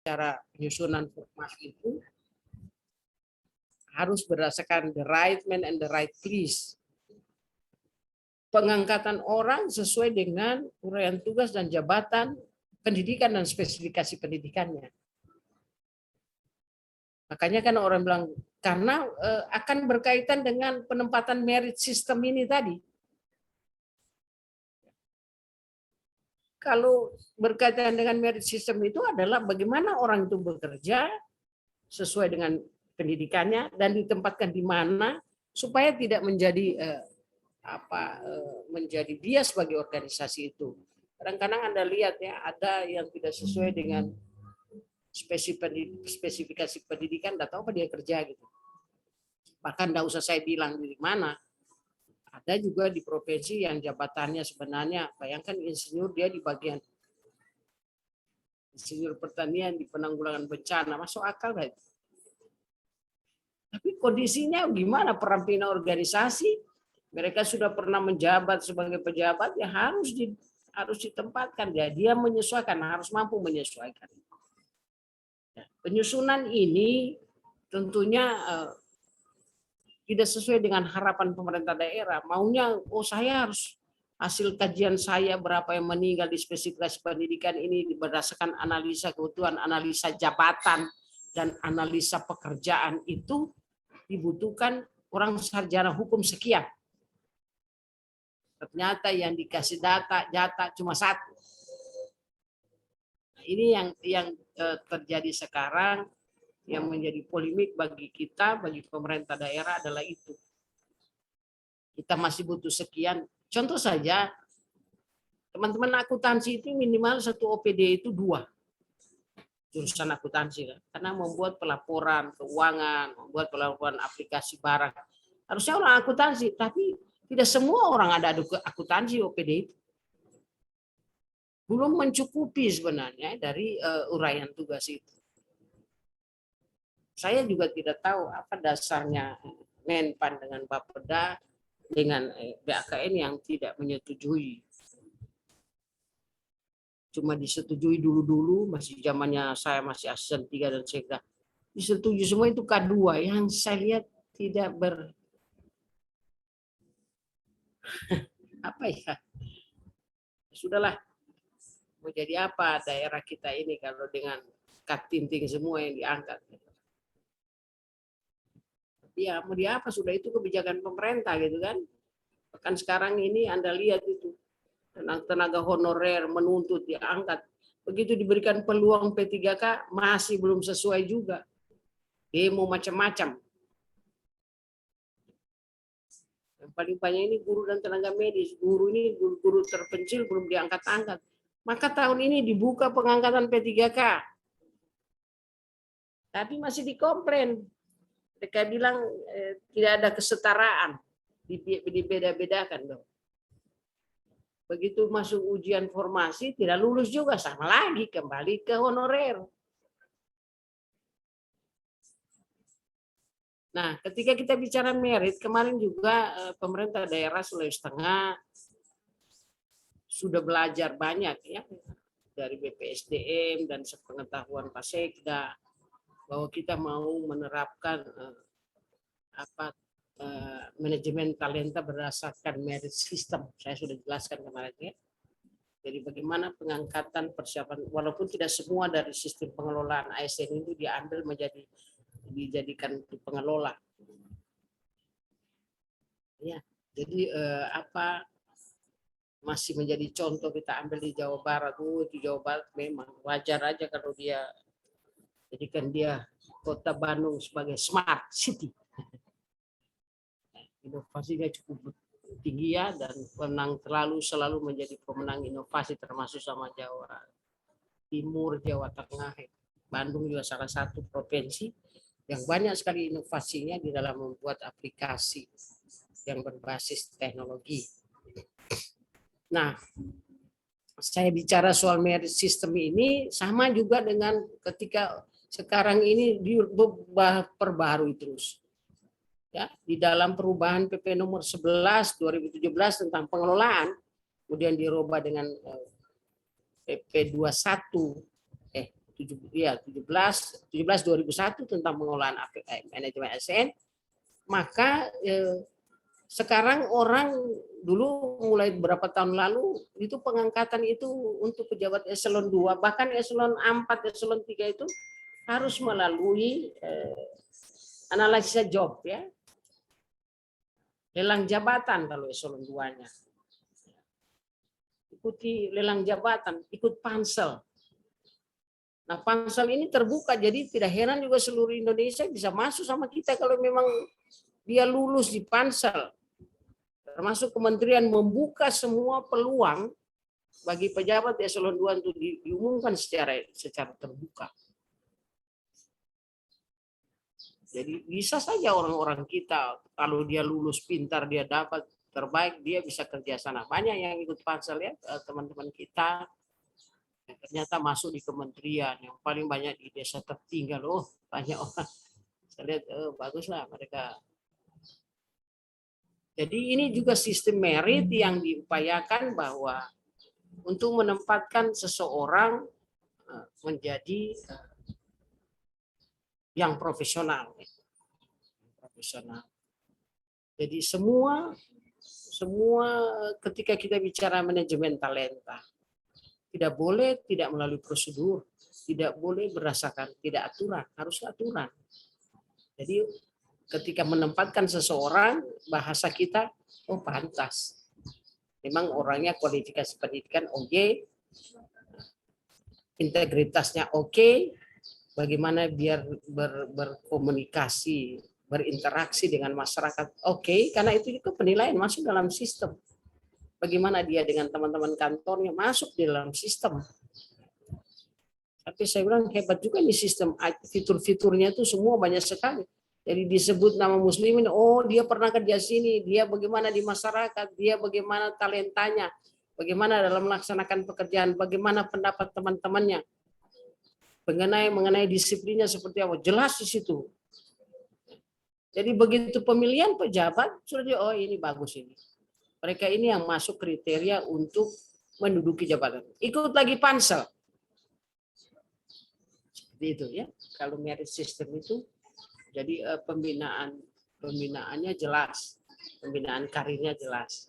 cara penyusunan format itu harus berdasarkan the right man and the right place. Pengangkatan orang sesuai dengan uraian tugas dan jabatan pendidikan dan spesifikasi pendidikannya. Makanya kan orang bilang karena akan berkaitan dengan penempatan merit system ini tadi. Kalau berkaitan dengan merit system itu adalah bagaimana orang itu bekerja sesuai dengan pendidikannya dan ditempatkan di mana supaya tidak menjadi menjadi bias bagi organisasi itu. Kadang-kadang Anda lihat ya, ada yang tidak sesuai dengan spesifikasi pendidikan, nggak tahu apa dia kerja gitu. Bahkan nggak usah saya bilang di mana. Ada juga di provinsi yang jabatannya sebenarnya, bayangkan insinyur dia di bagian insinyur pertanian di penanggulangan bencana, masuk akal nggak? Tapi kondisinya gimana perampingan organisasi? Mereka sudah pernah menjabat sebagai pejabat, ya harus ditempatkan. Dia menyesuaikan, harus mampu menyesuaikan. Penyusunan ini tentunya tidak sesuai dengan harapan pemerintah daerah. Maunya, saya harus hasil kajian saya berapa yang meninggal di spesifikasi pendidikan ini berdasarkan analisa kebutuhan, analisa jabatan, dan analisa pekerjaan itu dibutuhkan orang sarjana hukum sekian. Ternyata yang dikasih data cuma satu. Ini yang terjadi sekarang, yang menjadi polemik bagi kita, bagi pemerintah daerah adalah itu. Kita masih butuh sekian. Contoh saja, teman-teman akuntansi itu minimal satu OPD itu 2 jurusan akuntansi, karena membuat pelaporan keuangan, membuat pelaporan aplikasi barang. Harusnya orang akuntansi, tapi tidak semua orang ada akuntansi OPD itu. Belum mencukupi sebenarnya dari uraian tugas itu. Saya juga tidak tahu apa dasarnya Menpan dengan Bapeda dengan BAKN yang tidak menyetujui. Cuma disetujui dulu-dulu, masih zamannya saya masih asisten 3 dan sekda. Disetujui semua itu K2 yang saya lihat tidak apa ya. Sudahlah. Mau jadi apa daerah kita ini kalau dengan katinting semua yang diangkat. Ya, mau di apa, sudah itu kebijakan pemerintah gitu kan. Bahkan sekarang ini Anda lihat itu tenaga honorer menuntut diangkat. Begitu diberikan peluang P3K masih belum sesuai juga. Demo macam-macam. Yang paling banyak ini guru dan tenaga medis. Guru ini guru terpencil belum diangkat-angkat. Maka tahun ini dibuka pengangkatan P3K. Tapi masih dikomplain. Mereka bilang tidak ada kesetaraan. Dibeda-bedakan dong. Begitu masuk ujian formasi, tidak lulus juga. Sama lagi, kembali ke honorer. Nah, ketika kita bicara merit, kemarin juga pemerintah daerah Sulawesi Tengah sudah belajar banyak ya dari BPSDM dan sepengetahuan Pak Sekda bahwa kita mau menerapkan manajemen talenta berdasarkan merit system. Saya sudah jelaskan kemarin ya. Jadi bagaimana pengangkatan persiapan, walaupun tidak semua dari sistem pengelolaan ASN itu diambil dijadikan pengelola. Ya, jadi masih menjadi contoh kita ambil di Jawa Barat. Di Jawa Barat memang wajar aja kalau dia jadikan dia kota Bandung sebagai smart city. Inovasinya cukup tinggi ya, dan selalu menjadi pemenang inovasi termasuk sama Jawa Timur, Jawa Tengah. Bandung juga salah satu provinsi yang banyak sekali inovasinya di dalam membuat aplikasi yang berbasis teknologi. Nah, saya bicara soal merit system ini sama juga dengan ketika sekarang ini diperbaharui terus. Ya, di dalam perubahan PP nomor 11 2017 tentang pengelolaan, kemudian dirubah dengan PP 21 17 tentang pengelolaan manajemen ASN, maka sekarang orang dulu mulai beberapa tahun lalu itu pengangkatan itu untuk pejabat eselon 2, bahkan eselon 4, eselon 3 itu harus melalui analisa job ya. Lelang jabatan kalau eselon 2-nya. Ikuti lelang jabatan, ikut pansel. Nah, pansel ini terbuka, jadi tidak heran juga seluruh Indonesia bisa masuk sama kita kalau memang dia lulus di pansel. Termasuk kementerian membuka semua peluang bagi pejabat eselon 2 untuk diumumkan secara terbuka. Jadi bisa saja orang-orang kita kalau dia lulus pintar, dia dapat terbaik, dia bisa kerja sana. Banyak yang ikut pansel ya, teman-teman kita yang ternyata masuk di kementerian yang paling banyak di desa tertinggal. Oh, banyak orang. Saya lihat baguslah mereka. Jadi ini juga sistem merit yang diupayakan bahwa untuk menempatkan seseorang menjadi yang profesional. Jadi semua ketika kita bicara manajemen talenta, tidak boleh tidak melalui prosedur, tidak boleh berdasarkan tidak aturan, harus aturan. Jadi ketika menempatkan seseorang, bahasa kita, oh pantas. Memang orangnya kualifikasi pendidikan oke, integritasnya oke, bagaimana biar berkomunikasi, berinteraksi dengan masyarakat oke, karena itu juga penilaian masuk dalam sistem. Bagaimana dia dengan teman-teman kantornya masuk di dalam sistem. Tapi saya bilang hebat juga nih sistem, fitur-fiturnya itu semua banyak sekali. Jadi disebut nama muslimin, oh dia pernah kerja sini, dia bagaimana di masyarakat, dia bagaimana talentanya, bagaimana dalam melaksanakan pekerjaan, bagaimana pendapat teman-temannya, mengenai disiplinnya seperti apa, jelas di situ. Jadi begitu pemilihan pejabat sudah oh ini bagus ini. Mereka ini yang masuk kriteria untuk menduduki jabatan. Ikut lagi pansel. Seperti itu ya. Kalau merit system itu jadi pembinaannya jelas, pembinaan karirnya jelas.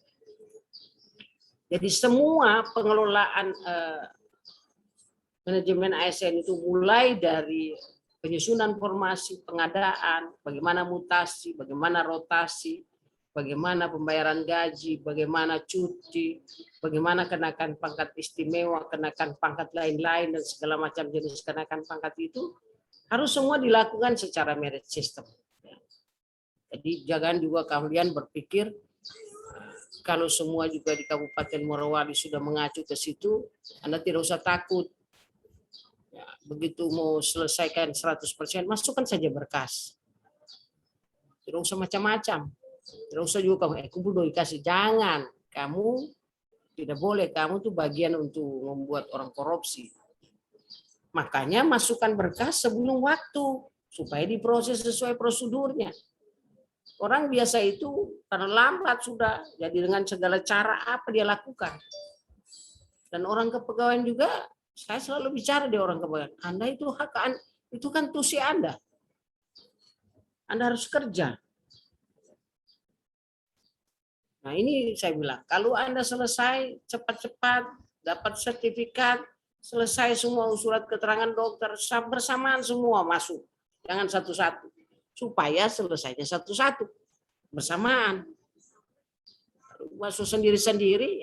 Jadi semua pengelolaan manajemen ASN itu mulai dari penyusunan formasi, pengadaan, bagaimana mutasi, bagaimana rotasi, bagaimana pembayaran gaji, bagaimana cuti, bagaimana kenakan pangkat istimewa, kenakan pangkat lain-lain, dan segala macam jenis kenakan pangkat itu harus semua dilakukan secara merit system. Jadi jangan juga kalian berpikir kalau semua juga di Kabupaten Morowali sudah mengacu ke situ, Anda tidak usah takut. Ya, begitu mau selesaikan 100%, masukkan saja berkas. Tidak usah macam-macam. Tidak usah juga kamu kumpul doi kasih. Jangan. Kamu tidak boleh. Kamu tuh bagian untuk membuat orang korupsi. Makanya masukkan berkas sebelum waktu supaya diproses sesuai prosedurnya. Orang biasa itu karena lambat sudah. Jadi dengan segala cara apa dia lakukan. Dan orang kepegawaian juga, saya selalu bicara di orang kepegawaian. Anda itu hak, itu kan tusi Anda. Anda harus kerja. Nah ini saya bilang, kalau Anda selesai cepat-cepat, dapat sertifikat, selesai semua surat keterangan dokter, bersamaan semua masuk. Jangan satu-satu. Supaya selesainya satu-satu. Bersamaan. Masuk sendiri-sendiri,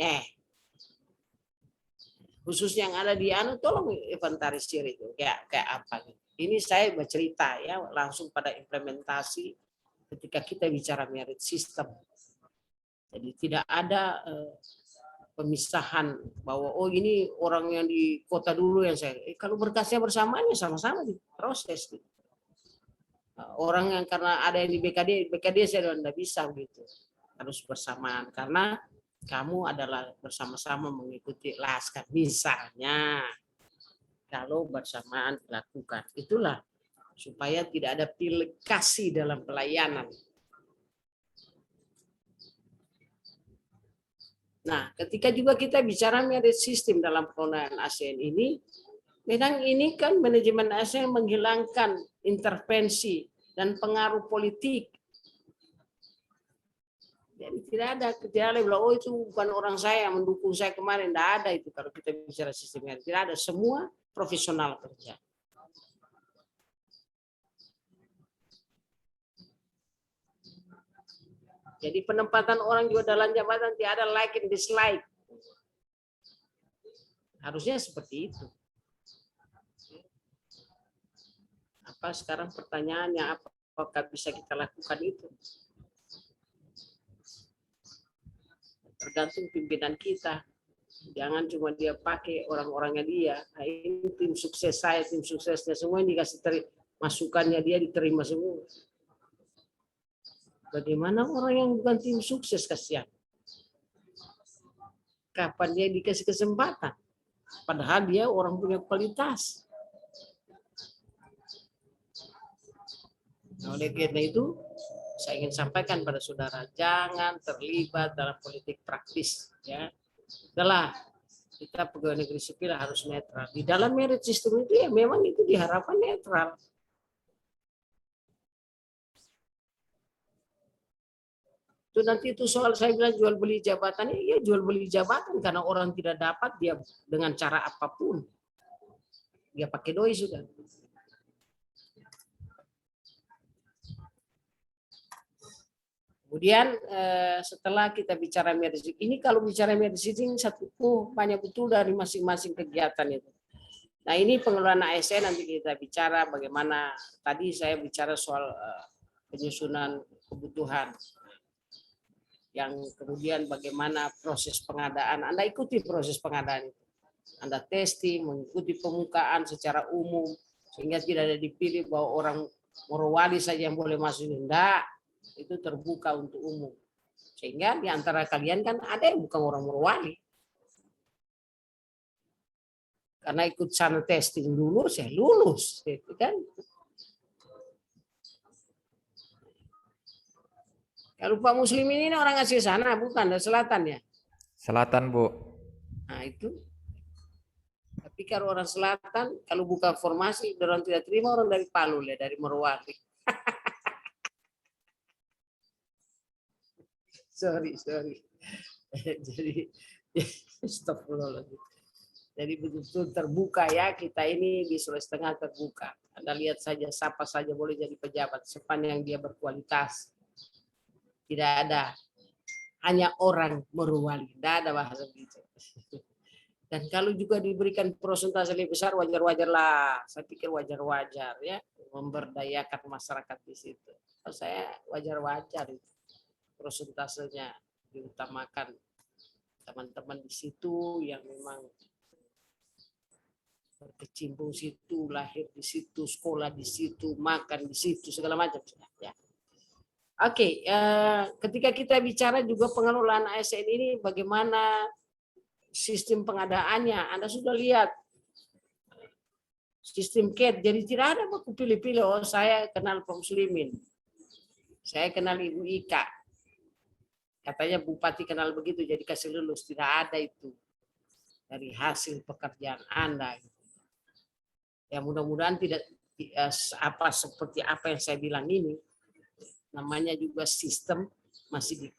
khusus yang ada di tolong inventarisir itu kayak apa. Ini saya bercerita ya langsung pada implementasi ketika kita bicara merit system. Jadi tidak ada pemisahan bahwa oh ini orang yang di kota dulu yang saya kalau berkasnya bersamaan ya sama-sama diproses gitu. Orang yang karena ada yang di BKD saya tidak bisa gitu. Harus bersamaan karena kamu adalah bersama-sama mengikuti laskar misalnya. Kalau bersamaan dilakukan, itulah supaya tidak ada pilih kasih dalam pelayanan. Nah, ketika juga kita bicara merit system dalam pengelolaan ASN ini Memang ini kan manajemen ASN menghilangkan intervensi dan pengaruh politik. Jadi tidak ada bilang, oh itu bukan orang saya yang mendukung saya kemarin. Tidak ada itu kalau kita bicara sistemnya. Tidak ada, semua profesional kerja. Jadi penempatan orang juga dalam jabatan tidak ada like and dislike. Harusnya seperti itu. Apa sekarang pertanyaannya, apakah bisa kita lakukan itu? Tergantung pimpinan kita. Jangan cuma dia pakai orang-orangnya dia. Nah, ini tim sukses saya, tim suksesnya semua yang dikasih masukannya dia diterima semua. Bagaimana orang yang bukan tim sukses, kasihan? Kapan dia dikasih kesempatan? Padahal dia orang punya kualitas. Nah, oleh karena itu, saya ingin sampaikan pada saudara, jangan terlibat dalam politik praktis. Ya, adalah kita pegawai negeri sipil harus netral. Di dalam merit system itu ya memang itu diharapkan netral. Itu nanti itu soal saya bilang jual beli jabatan, ya jual beli jabatan karena orang tidak dapat dia dengan cara apapun. Dia pakai doi sudah. Kemudian setelah kita bicara merit, ini kalau bicara merit system banyak betul dari masing-masing kegiatan itu. Nah ini pengelolaan ASN nanti kita bicara bagaimana, tadi saya bicara soal penyusunan kebutuhan. Yang kemudian bagaimana proses pengadaan, Anda ikuti proses pengadaan itu. Anda testing, mengikuti pembukaan secara umum, sehingga tidak ada dipilih bahwa orang Morowali saja yang boleh masuk. Tidak, itu terbuka untuk umum. Sehingga di antara kalian kan ada yang bukan orang Morowali. Karena ikut sana testing lulus, ya lulus. Gitu kan. Kalau Pak Muslim ini orang asli sana, bukan dari selatan ya? Selatan, Bu. Nah itu. Tapi kalau orang selatan, kalau buka formasi, orang tidak terima orang dari Palu ya, dari Morowali. sorry. Jadi, astagfirullahaladzim. Jadi betul-betul terbuka ya, kita ini di Sulawesi Tengah terbuka. Anda lihat saja, siapa saja boleh jadi pejabat, sepanjang dia berkualitas. Tidak ada, hanya orang Morowali, tidak ada bahasa gitu. Dan kalau juga diberikan persentase lebih besar, wajar-wajar lah. Saya pikir wajar-wajar ya, memberdayakan masyarakat di situ. Kalau saya wajar-wajar itu, persentasenya diutamakan teman-teman di situ yang memang berkecimpung situ, lahir di situ, sekolah di situ, makan di situ, segala macam. Ya. Oke, ketika kita bicara juga pengelolaan ASN ini, bagaimana sistem pengadaannya, Anda sudah lihat sistem CAT, jadi tidak ada aku pilih-pilih, oh saya kenal Pak Muslimin, saya kenal Ibu Ika, katanya Bupati kenal begitu, jadi kasih lulus. Tidak ada itu dari hasil pekerjaan Anda. Ya mudah-mudahan tidak seperti apa yang saya bilang ini, namanya juga sistem masih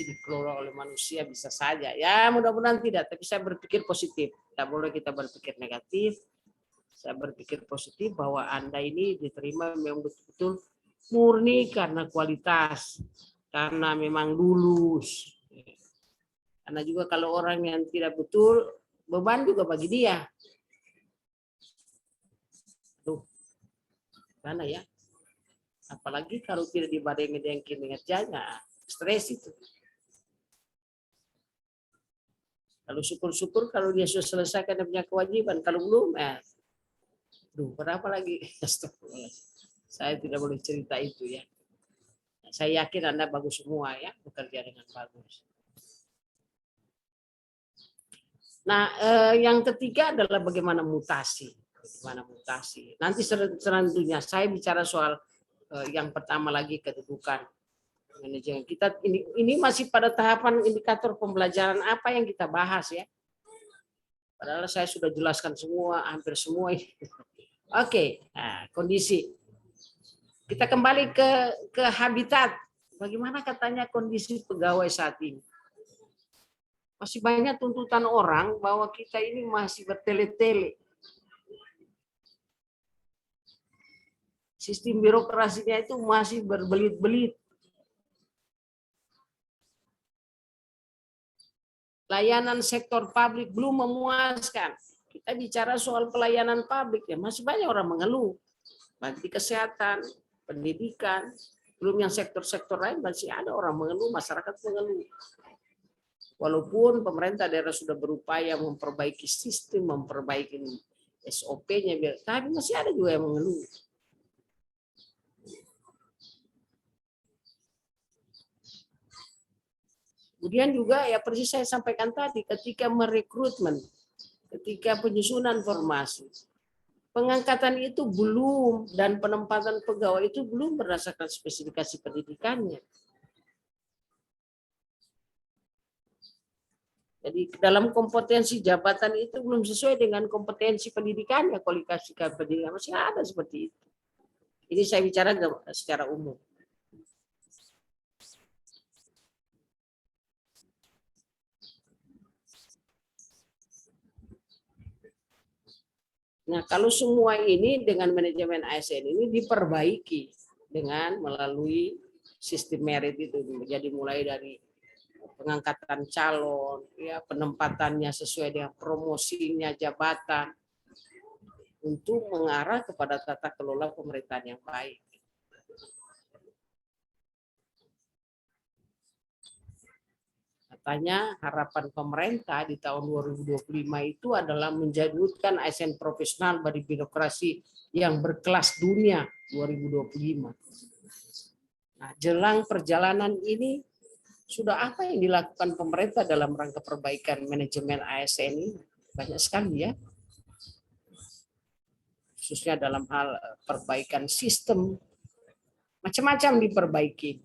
dikelola oleh manusia, bisa saja. Ya mudah-mudahan tidak, tapi saya berpikir positif. Tidak boleh kita berpikir negatif. Saya berpikir positif bahwa Anda ini diterima memang betul-betul murni karena kualitas, karena memang lulus. Karena juga kalau orang yang tidak betul, beban juga bagi dia. Tuh, mana ya? Apalagi kalau tidak dibarengi dengan kinerjanya, stres itu. Kalau syukur-syukur kalau dia sudah selesaikan dia punya kewajiban, kalau belum, berapa lagi? Saya tidak boleh cerita itu ya. Saya yakin Anda bagus semua ya, bekerja dengan bagus. Nah, yang ketiga adalah bagaimana mutasi. Bagaimana mutasi. Nanti selanjutnya saya bicara soal yang pertama lagi kedudukan manajemen. Kita ini masih pada tahapan indikator pembelajaran apa yang kita bahas ya. Padahal saya sudah jelaskan semua, hampir semua. Oke, nah, kondisi. Kita kembali ke habitat. Bagaimana katanya kondisi pegawai saat ini? Masih banyak tuntutan orang bahwa kita ini masih bertele-tele. Sistem birokrasinya itu masih berbelit-belit. Layanan sektor publik belum memuaskan. Kita bicara soal pelayanan publik, ya masih banyak orang mengeluh. Baik di kesehatan, pendidikan, belum yang sektor-sektor lain masih ada orang mengeluh, masyarakat mengeluh. Walaupun pemerintah daerah sudah berupaya memperbaiki sistem, memperbaiki SOP-nya, tapi masih ada juga yang mengeluh. Kemudian juga ya persis saya sampaikan tadi, ketika merekrutmen, ketika penyusunan formasi, pengangkatan itu belum, dan penempatan pegawai itu belum berdasarkan spesifikasi pendidikannya. Jadi dalam kompetensi jabatan itu belum sesuai dengan kompetensi pendidikannya, kualifikasi pendidikan masih ada seperti itu. Ini saya bicara secara umum. Nah, kalau semua ini dengan manajemen ASN ini diperbaiki dengan melalui sistem merit itu, jadi mulai dari pengangkatan calon, ya penempatannya sesuai dengan promosinya jabatan untuk mengarah kepada tata kelola pemerintahan yang baik. Katanya harapan pemerintah di tahun 2025 itu adalah menjadikan ASN profesional dari birokrasi yang berkelas dunia 2025. Nah, jelang perjalanan ini sudah apa yang dilakukan pemerintah dalam rangka perbaikan manajemen ASN ini? Banyak sekali ya. Khususnya dalam hal perbaikan sistem, macam-macam diperbaiki.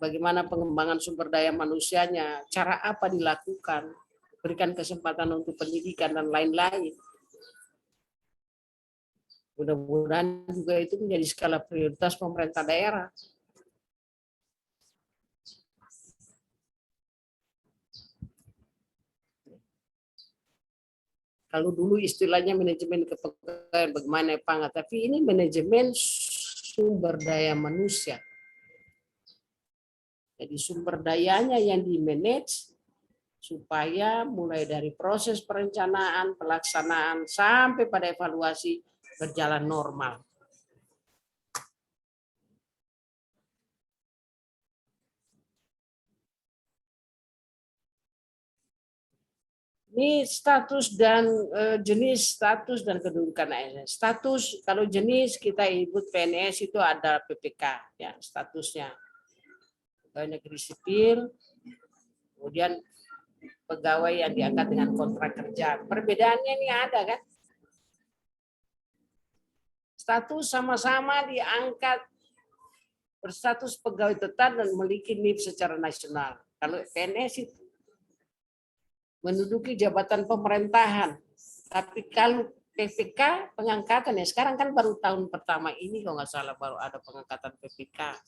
Bagaimana pengembangan sumber daya manusianya, cara apa dilakukan, berikan kesempatan untuk pendidikan dan lain-lain. Mudah-mudahan juga itu menjadi skala prioritas pemerintah daerah. Kalau dulu istilahnya manajemen kepegawaian bagaimana Pak, tapi ini manajemen sumber daya manusia. Jadi sumber dayanya yang di-manage supaya mulai dari proses perencanaan, pelaksanaan, sampai pada evaluasi berjalan normal. Ini status dan jenis status dan kedudukan ASN. Status, kalau jenis kita sebut PNS itu ada PPK, ya statusnya. Pegawai negeri sipil, kemudian pegawai yang diangkat dengan kontrak kerja. Perbedaannya ini ada kan? Status sama-sama diangkat berstatus pegawai tetap dan memiliki NIP secara nasional. Kalau PNS itu menduduki jabatan pemerintahan. Tapi kalau PPK pengangkatan ya sekarang kan baru tahun pertama ini kalau nggak salah baru ada pengangkatan PPK.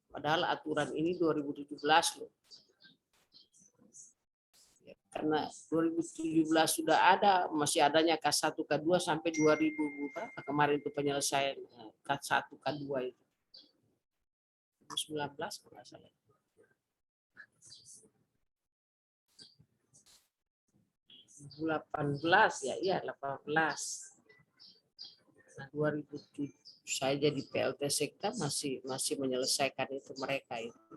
Padahal aturan ini 2017 loh. Ya, karena 2017 sudah ada, masih adanya K1, K2 sampai 2000 berapa kemarin itu penyelesaian K1, K2 itu. 2019 kalau nggak salah. 18 ya, iya 18. Nah, 2007 saya jadi PLT Sekda masih menyelesaikan itu mereka itu.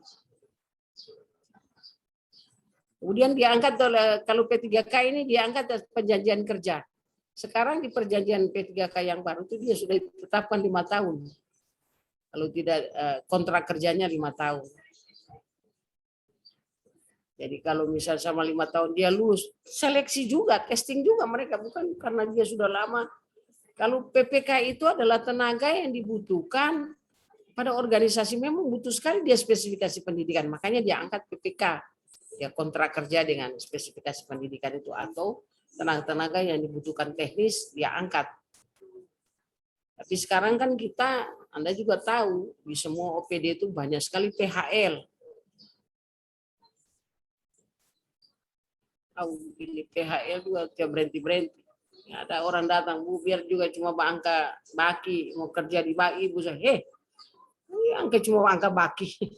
Kemudian diangkat oleh kalau P3K ini diangkat perjanjian kerja. Sekarang di perjanjian P3K yang baru itu dia sudah ditetapkan 5 tahun. Kalau tidak kontrak kerjanya 5 tahun. Jadi kalau misal sama 5 tahun dia lulus, seleksi juga, testing juga mereka, bukan karena dia sudah lama. Kalau PPK itu adalah tenaga yang dibutuhkan pada organisasi, memang butuh sekali dia spesifikasi pendidikan, makanya dia angkat PPK. ya kontrak kerja dengan spesifikasi pendidikan itu, atau tenaga-tenaga yang dibutuhkan teknis dia angkat. Tapi sekarang kan kita, Anda juga tahu, di semua OPD itu banyak sekali PHL. Tahu ini PHL juga tiap berhenti-berhenti. Ada orang datang, Bu, biar juga cuma angka baki, mau kerja di baki, Bu, saya, ini angka cuma angka baki.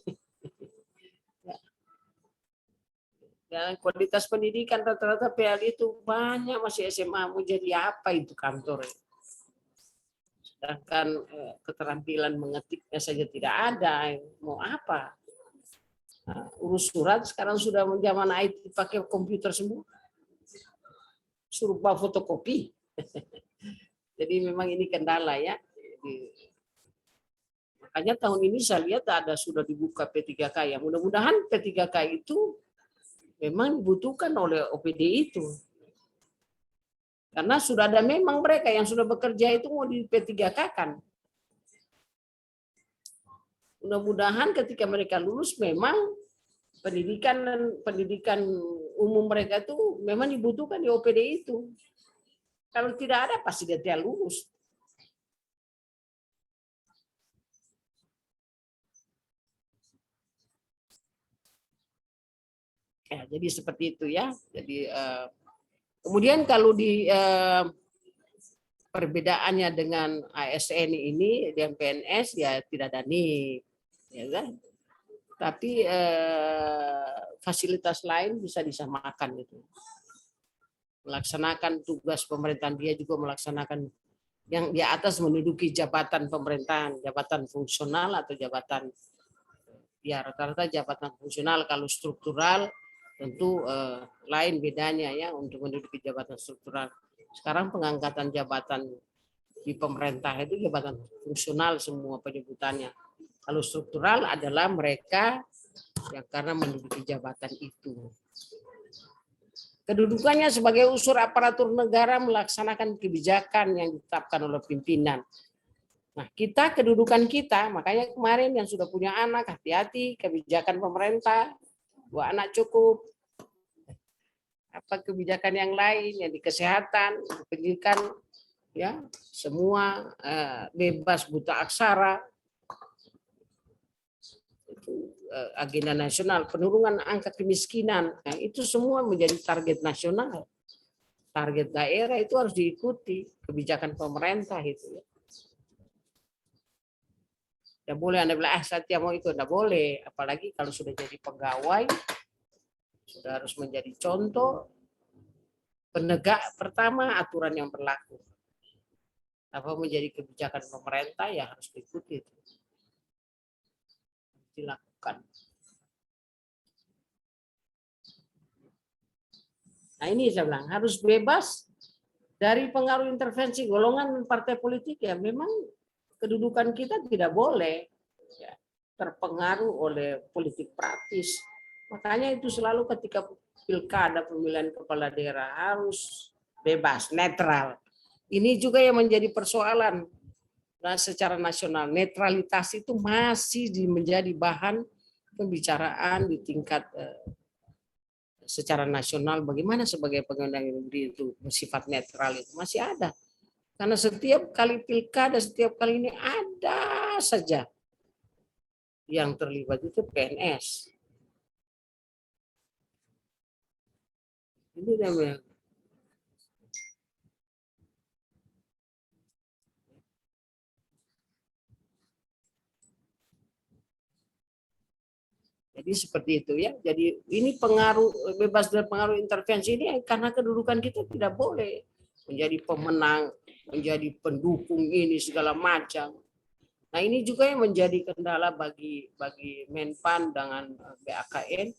Dan kualitas pendidikan rata-rata PHL itu banyak masih SMA, mau jadi apa itu kantor? Sedangkan keterampilan mengetiknya saja tidak ada, mau apa? Nah, urus surat sekarang sudah zaman IT pakai komputer semua, suruh bawa fotokopi. Jadi memang ini kendala ya. Makanya tahun ini saya lihat sudah dibuka P3K ya. Mudah-mudahan P3K itu memang dibutuhkan oleh OPD itu. Karena sudah ada memang mereka yang sudah bekerja itu mau di P3K kan. Mudah-mudahan ketika mereka lulus memang pendidikan umum mereka itu memang dibutuhkan di OPD itu. Kalau tidak ada pasti dia tidak lulus. Ya, jadi seperti itu ya. Jadi kemudian kalau di perbedaannya dengan ASN ini dengan PNS ya tidak ada NIP, ya kan? Tapi fasilitas lain bisa disamakan itu. Melaksanakan tugas pemerintahan, dia juga melaksanakan yang di atas menduduki jabatan pemerintahan, jabatan fungsional atau jabatan ya rata-rata jabatan fungsional. Kalau struktural tentu lain bedanya ya untuk menduduki jabatan struktural. Sekarang pengangkatan jabatan di pemerintah itu jabatan fungsional semua penyebutannya. Kalau struktural adalah mereka yang karena menduduki jabatan itu. Kedudukannya sebagai unsur aparatur negara melaksanakan kebijakan yang ditetapkan oleh pimpinan. Nah, kedudukan kita, makanya kemarin yang sudah punya anak, hati-hati, kebijakan pemerintah, 2 anak cukup. Apa kebijakan yang lain, yang di kesehatan, pendidikan, ya, semua bebas buta aksara. Itu agenda nasional, penurunan angka kemiskinan, nah, itu semua menjadi target nasional. Target daerah itu harus diikuti kebijakan pemerintah itu ya. Tidak boleh Anda bilang, saya mau itu, tidak boleh. Apalagi kalau sudah jadi pegawai, sudah harus menjadi contoh, penegak pertama aturan yang berlaku. Apa menjadi kebijakan pemerintah, ya harus diikuti. Dilakukan. Nah ini saya bilang, harus bebas dari pengaruh intervensi golongan partai politik ya. Memang kedudukan kita tidak boleh ya, terpengaruh oleh politik praktis. Makanya itu selalu ketika pilkada pemilihan kepala daerah harus bebas, netral. Ini juga yang menjadi persoalan. Nah, secara nasional netralitas itu masih menjadi bahan pembicaraan di tingkat secara nasional. Bagaimana sebagai pengundang negeri itu bersifat netral itu masih ada. Karena setiap kali pilkada, setiap kali ini ada saja yang terlibat itu PNS. Ini namanya. Jadi seperti itu ya. Jadi ini pengaruh bebas dari pengaruh intervensi ini karena kedudukan kita tidak boleh menjadi pemenang, menjadi pendukung ini segala macam. Nah ini juga yang menjadi kendala bagi Menpan dengan BAKN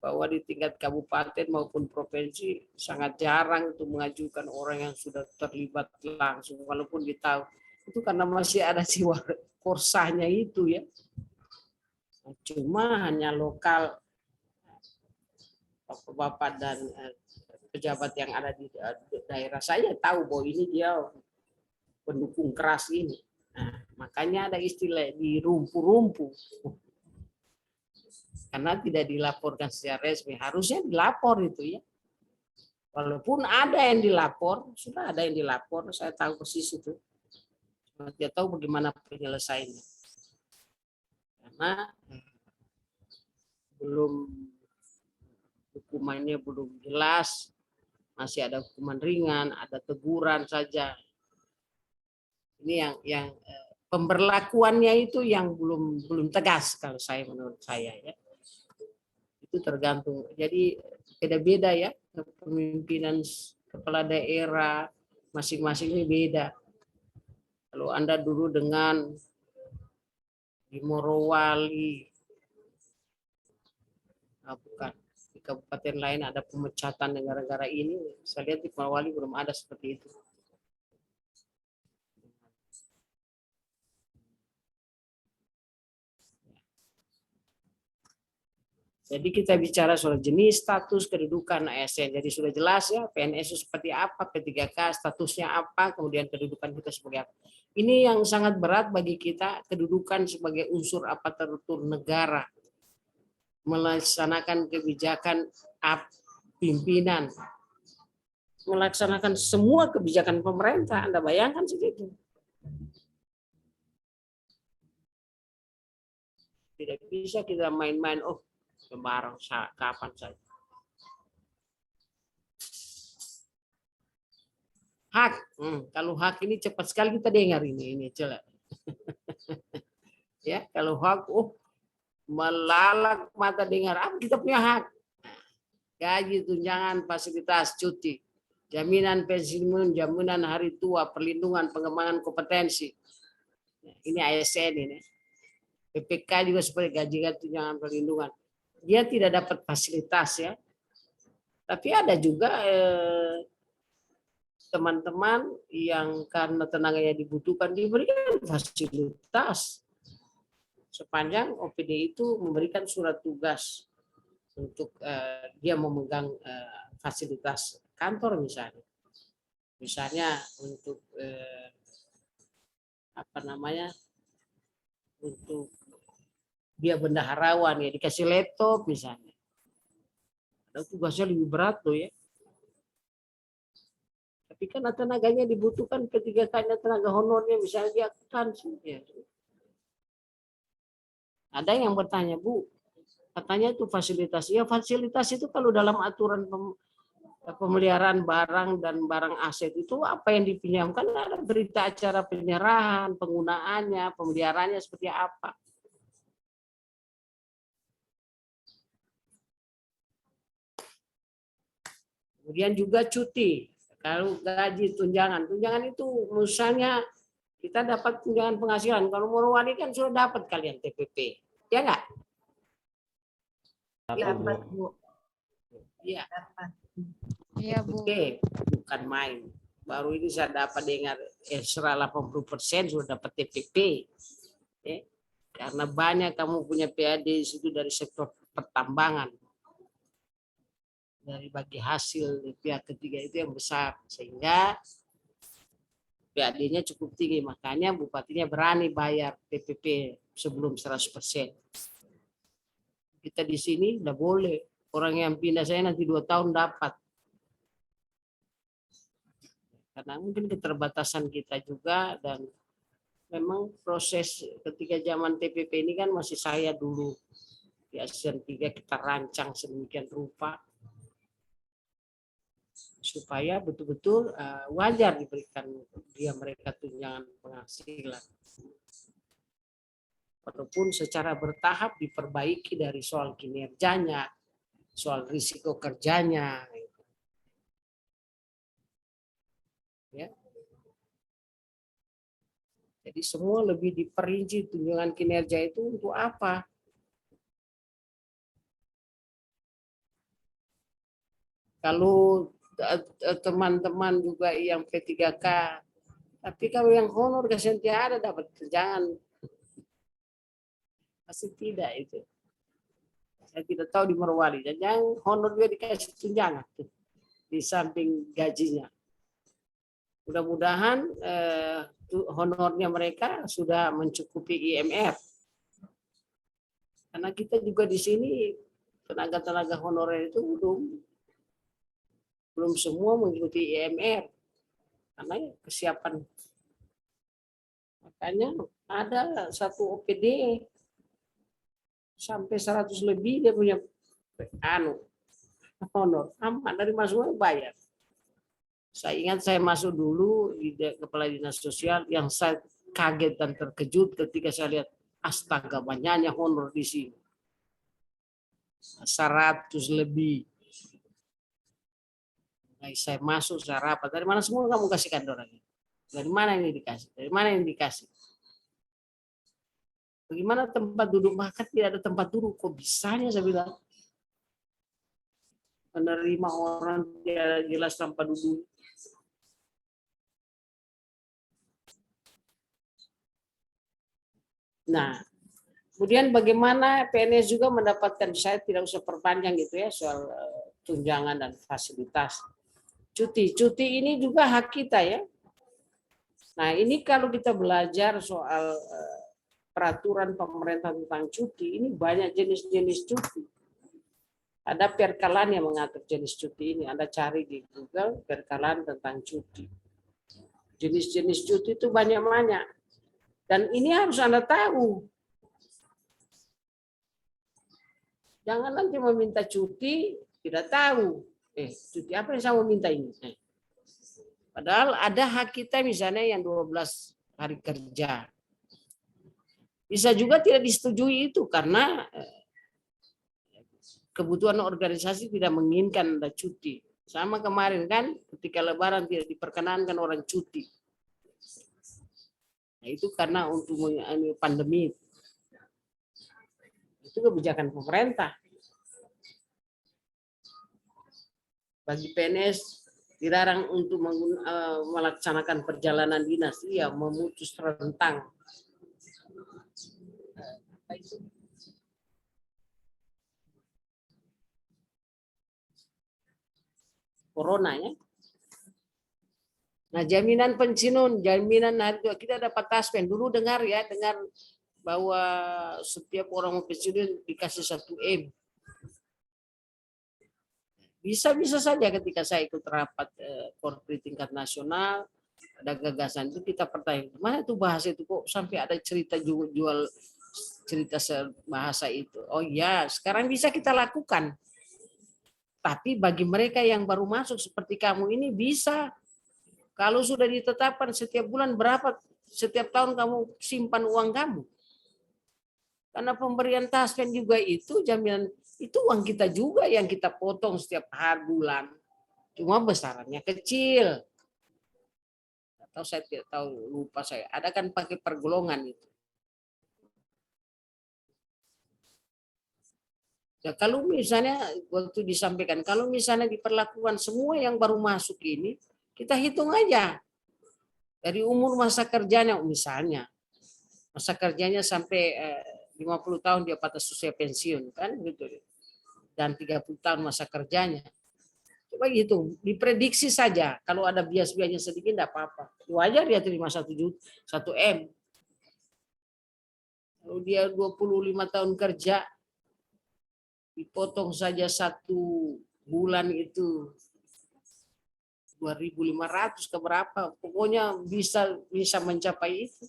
bahwa di tingkat kabupaten maupun provinsi sangat jarang untuk mengajukan orang yang sudah terlibat langsung, walaupun ditahu itu karena masih ada jiwa korsahnya itu ya. Cuma hanya lokal bapak-bapak dan pejabat yang ada di daerah saya tahu bahwa ini dia pendukung keras ini. Nah, makanya ada istilah di rumpu-rumpu. karena tidak dilaporkan secara resmi. Harusnya dilapor itu ya. Walaupun ada yang dilapor, sudah ada yang dilapor, saya tahu persis itu. Dia tahu bagaimana penyelesaiannya. Karena hukumannya belum jelas, masih ada hukuman ringan, ada teguran saja. Ini yang pemberlakuannya itu yang belum tegas kalau menurut saya ya. Itu tergantung. Jadi beda-beda ya kepemimpinan kepala daerah masing-masing ini beda. Kalau Anda dulu dengan di Morowali, bukan di kabupaten lain ada pemecatan negara-negara ini, saya lihat di Morowali belum ada seperti itu. Jadi kita bicara soal jenis, status, kedudukan ASN. Jadi sudah jelas ya PNS itu seperti apa, P3K statusnya apa, kemudian kedudukan kita sebagai apa. Ini yang sangat berat bagi kita, kedudukan sebagai unsur aparatur negara, melaksanakan kebijakan pimpinan, melaksanakan semua kebijakan pemerintah. Anda bayangkan segitu. Tidak bisa kita main-main, barang kapan saja. Hak, kalau hak ini cepat sekali kita dengar ini jelek. Ya, kalau hak, melalak mata dengar, apa kita punya hak? Gaji, tunjangan, fasilitas, cuti, jaminan pensiun, jaminan hari tua, perlindungan, pengembangan kompetensi. Ini ASN ini. PPK juga seperti gaji, tunjangan, perlindungan. Dia tidak dapat fasilitas ya. Tapi ada juga teman-teman yang karena tenaganya dibutuhkan diberikan fasilitas. Sepanjang OPD itu memberikan surat tugas untuk dia memegang fasilitas kantor misalnya. Misalnya untuk untuk dia bendaharawan ya dikasih laptop misalnya. Tugasnya lebih berat loh ya. Tapi kan tenaganya dibutuhkan ketika tenaga honornya misalnya dia akuntansi. Ya. Ada yang bertanya, Bu, katanya itu fasilitas. Ya fasilitas itu kalau dalam aturan pemeliharaan barang dan barang aset itu apa yang dipinjamkan, ada berita acara penyerahan, penggunaannya, pemeliharaannya seperti apa. Kemudian juga cuti. Kalau gaji, tunjangan itu misalnya kita dapat tunjangan penghasilan. Kalau Morowali kan sudah dapat kalian TPP, ya nggak? Dapat, Bu. Iya. Iya, Bu. Oke, bukan main. Baru ini saya dapat dengar 80% sudah dapat TPP. Karena banyak kamu punya PAD di situ dari sektor pertambangan. Dari bagi hasil pihak ketiga itu yang besar. Sehingga PAD-nya cukup tinggi. Makanya bupatinya berani bayar TPP sebelum 100%. Kita di sini udah boleh. Orang yang pindah saya nanti 2 tahun dapat. Karena mungkin keterbatasan kita juga dan memang proses ketika zaman TPP ini kan masih saya dulu di ASN 3 kita rancang sedemikian rupa supaya betul-betul wajar diberikan mereka tunjangan penghasilan. Walaupun secara bertahap diperbaiki dari soal kinerjanya, soal risiko kerjanya. Ya. Jadi semua lebih diperinci tunjangan kinerja itu untuk apa? Kalau teman-teman juga yang P3K, tapi kalau yang honor kasihan tiada dapat tunjangan. Pasti tidak itu. Saya tidak tahu di Morowali. Dan yang honor juga dikasih tunjangan di samping gajinya. Mudah-mudahan honornya mereka sudah mencukupi IMR. Karena kita juga di sini tenaga-tenaga honorer itu belum semua mengikuti IMR karena kesiapan. Makanya ada satu OPD sampai 100 lebih dia punya honor, aman dari masuknya bayar. Saya ingat saya masuk dulu di kepala dinas sosial, yang saya kaget dan terkejut ketika saya lihat astaga banyaknya honor di sini. 100 lebih. Nah, saya masuk, saya rapat. Dari mana semua kamu kasihkan orang? Dari mana ini dikasih? Dari mana ini dikasih? Bagaimana tempat duduk? Bahkan tidak ada tempat duduk. Kok bisanya saya bilang? Menerima orang tidak jelas tanpa duduk. Nah, kemudian bagaimana PNS juga mendapatkan, saya tidak usah perpanjang gitu ya soal tunjangan dan fasilitas. Cuti ini juga hak kita ya. Nah, ini kalau kita belajar soal peraturan pemerintah tentang cuti, ini banyak jenis-jenis cuti. Ada perkalan yang mengatur jenis cuti ini. Anda cari di Google perkalan tentang cuti. Jenis-jenis cuti itu banyak-banyak. Dan ini harus Anda tahu. Jangan nanti meminta cuti, tidak tahu. Cuti apa yang saya mau minta ini? Padahal ada hak kita misalnya yang 12 hari kerja. Bisa juga tidak disetujui itu karena kebutuhan organisasi tidak menginginkan ada cuti. Sama kemarin kan ketika Lebaran tidak diperkenankan orang cuti. Nah, itu karena untuk pandemi. Itu kebijakan pemerintah. Bagi PNS dilarang untuk melaksanakan perjalanan dinas, iya, memutus rentang. Corona ya. Nah, jaminan pensiun, jaminan hari tua, kita dapat taspen. Dulu dengar bahwa setiap orang mau pensiun dikasih 1 M. Bisa saja ketika saya ikut rapat korpri tingkat nasional, ada gagasan itu kita pertanyaan, mana tuh bahasa itu kok sampai ada cerita jual cerita bahasa itu. Oh ya, sekarang bisa kita lakukan. Tapi bagi mereka yang baru masuk seperti kamu ini bisa. Kalau sudah ditetapkan setiap bulan berapa, setiap tahun kamu simpan uang kamu. Karena pemberian taspen juga itu jaminan, itu uang kita juga yang kita potong setiap hari bulan. Cuma besarannya kecil. Atau saya tidak tahu, lupa saya. Ada kan pakai pergolongan itu. Ya, kalau misalnya waktu disampaikan, kalau misalnya diperlakukan semua yang baru masuk ini, kita hitung aja dari umur masa kerjanya, misalnya masa kerjanya sampai 50 tahun dia batas usia pensiun kan gitu, dan 30 tahun masa kerjanya. Coba gitu, diprediksi saja kalau ada bias-biasnya sedikit tidak apa-apa. Wajar dia terima 1 M. Kalau dia 25 tahun kerja, dipotong saja 1 bulan itu 2.500 ke berapa, pokoknya bisa mencapai itu.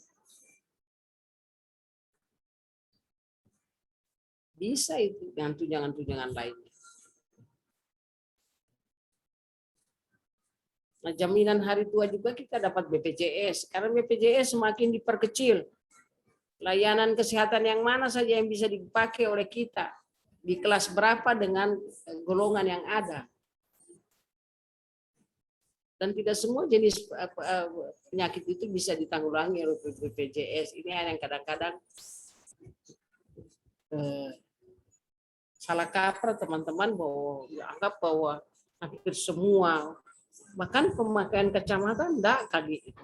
Bisa itu dengan tunjangan-tunjangan lainnya. Nah, jaminan hari tua juga kita dapat BPJS. Karena BPJS semakin diperkecil. Layanan kesehatan yang mana saja yang bisa dipakai oleh kita. Di kelas berapa dengan golongan yang ada. Dan tidak semua jenis penyakit itu bisa ditanggulangi oleh BPJS. Ini yang kadang-kadang salah kaprah teman-teman, bahwa dianggap bahwa hampir semua, bahkan pemakaian kacamata enggak kali itu.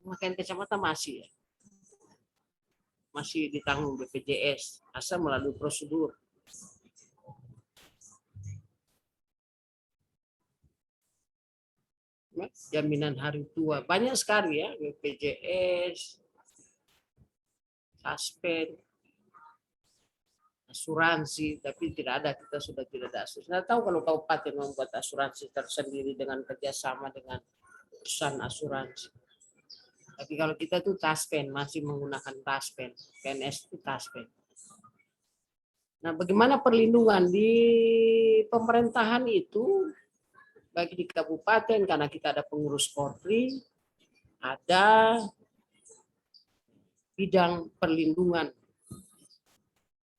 Pemakaian kacamata masih ditanggung BPJS asal melalui prosedur. Jaminan hari tua banyak sekali ya, BPJS, Taspen. asuransi, tapi tidak ada, kita sudah tidak ada asuransi. Saya tahu kalau kabupaten membuat asuransi tersendiri dengan kerjasama dengan perusahaan asuransi. Tapi kalau kita tuh taspen, masih menggunakan taspen, PNS itu taspen. Nah, bagaimana perlindungan di pemerintahan itu bagi di kabupaten, karena kita ada pengurus Korpri, ada bidang perlindungan,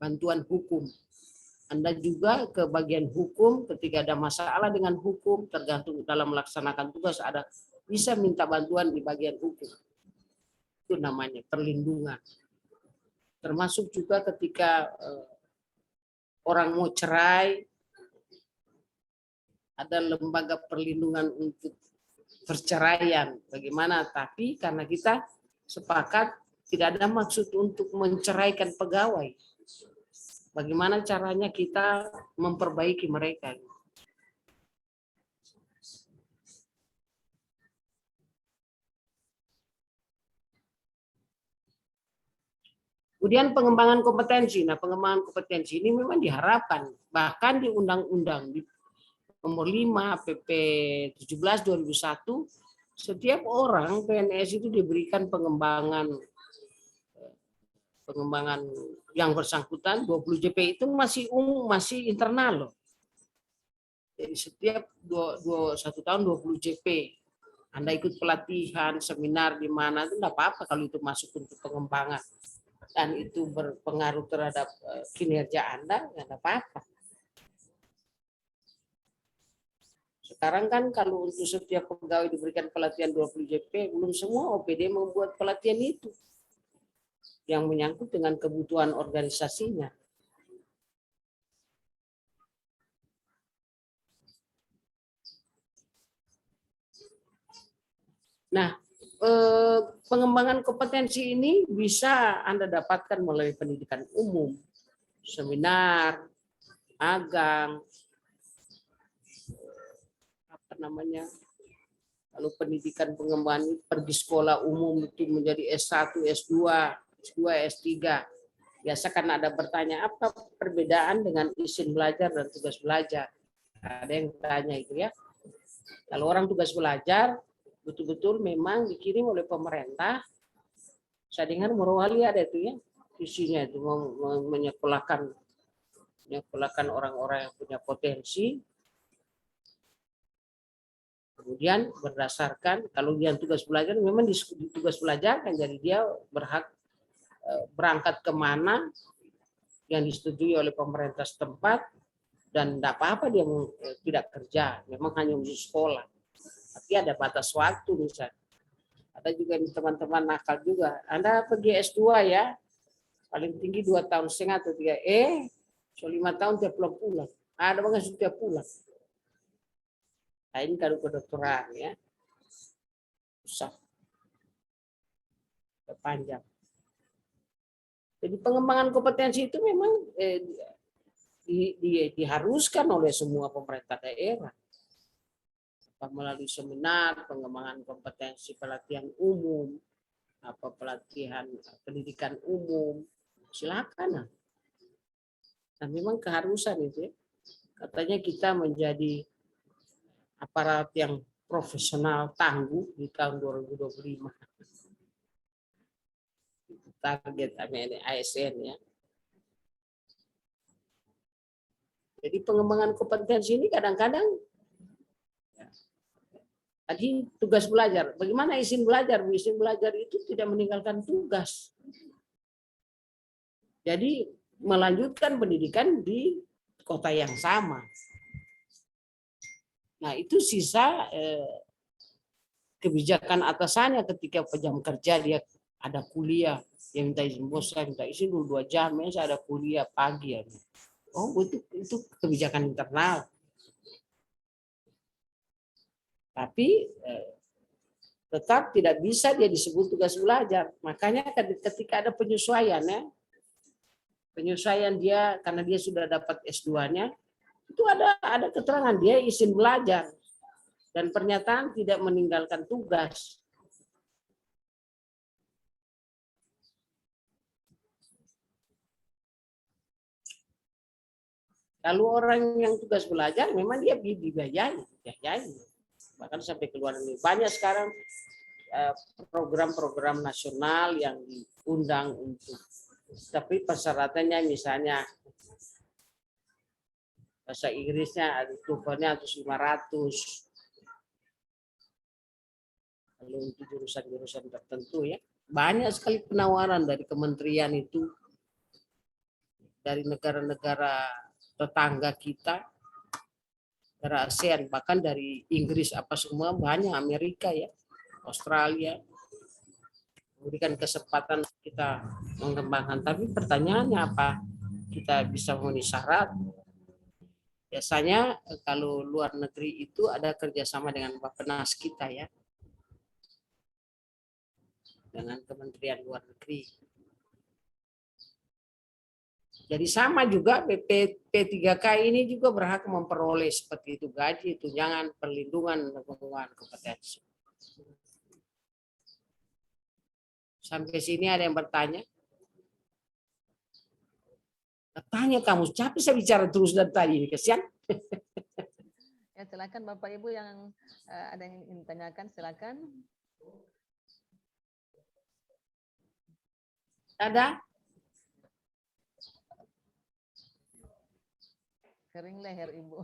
bantuan hukum. Anda juga ke bagian hukum, ketika ada masalah dengan hukum, tergantung dalam melaksanakan tugas, ada bisa minta bantuan di bagian hukum. Itu namanya perlindungan. Termasuk juga ketika orang mau cerai, ada lembaga perlindungan untuk perceraian. Bagaimana? Tapi karena kita sepakat tidak ada maksud untuk menceraikan pegawai. Bagaimana caranya kita memperbaiki mereka? Kemudian pengembangan kompetensi. Nah, pengembangan kompetensi ini memang diharapkan bahkan di undang-undang di nomor 5 PP 17 2001, setiap orang PNS itu diberikan pengembangan yang bersangkutan 20 JP itu masih masih internal loh. Jadi setiap 1 tahun 20 JP. Anda ikut pelatihan, seminar di mana itu enggak apa-apa kalau itu masuk untuk pengembangan dan itu berpengaruh terhadap kinerja Anda, enggak apa-apa. Sekarang kan kalau untuk setiap pegawai diberikan pelatihan 20 JP, belum semua OPD membuat pelatihan itu yang menyangkut dengan kebutuhan organisasinya. Nah, pengembangan kompetensi ini bisa Anda dapatkan melalui pendidikan umum, seminar, magang, kalau pendidikan pengembangan pergi sekolah umum itu menjadi S1, S2, S2, S3. Biasa kan ada bertanya apa perbedaan dengan izin belajar dan tugas belajar. Ada yang tanya itu ya. Kalau orang tugas belajar betul-betul memang dikirim oleh pemerintah. Saya dengar Morowali ada itu ya, isinya itu menyekolahkan orang-orang yang punya potensi. Kemudian berdasarkan kalau dia tugas belajar, memang di tugas belajar kan jadi dia berhak berangkat kemana yang disetujui oleh pemerintah setempat dan tidak apa-apa dia tidak kerja, memang hanya khusus sekolah. Tapi ada batas waktu misalnya. Ada juga teman-teman nakal juga. Anda pergi S2 ya, paling tinggi 2,5 tahun atau 3, so 5 tahun tiap pulang. Ada banget setiap pulang. Nah, ini kalau kedokteran ya, susah, panjang. Jadi pengembangan kompetensi itu memang diharuskan oleh semua pemerintah daerah. Melalui seminar, pengembangan kompetensi pelatihan umum, pelatihan pendidikan umum, silakan. Nah, memang keharusan itu ya. Katanya kita menjadi aparat yang profesional tangguh di tahun 2025. Target ASN ya. Jadi pengembangan kompetensi ini kadang-kadang tadi tugas belajar. Bagaimana izin belajar? Izin belajar itu tidak meninggalkan tugas. Jadi melanjutkan pendidikan di kota yang sama. Nah, itu sisa kebijakan atasannya ketika jam kerja dia ada kuliah. Dia minta izin, bos saya minta izin dulu 2 jam, ya saya ada kuliah pagi. Ya. Oh, itu kebijakan internal. Tapi tetap tidak bisa dia disebut tugas belajar. Makanya ketika ada penyesuaian ya, penyesuaian dia karena dia sudah dapat S2-nya, itu ada keterangan dia izin belajar dan pernyataan tidak meninggalkan tugas. Kalau orang yang tugas belajar memang dia dibiayai. Bahkan sampai ke luar negeri. Banyak sekarang program-program nasional yang diundang untuk, tapi persyaratannya misalnya bahasa Inggrisnya ada TOEFL-nya 500. Kalau untuk jurusan-jurusan tertentu ya. Banyak sekali penawaran dari kementerian itu, dari negara-negara tetangga kita, negara ASEAN, bahkan dari Inggris apa semua, banyak, Amerika ya, Australia, memberikan kesempatan kita mengembangkan. Tapi pertanyaannya apa? Kita bisa memenuhi syarat? Biasanya kalau luar negeri itu ada kerjasama dengan Bappenas kita ya, dengan Kementerian Luar Negeri. Jadi sama juga P3K ini juga berhak memperoleh seperti itu, gaji, tunjangan, perlindungan, pengembangan kompetensi. Sampai sini ada yang bertanya? Tanya kamu, capek saya bicara terus dari tadi, kasihan. Ya, silakan Bapak Ibu yang ada yang ingin ditanyakan, silakan. Ada? Kering leher Ibu.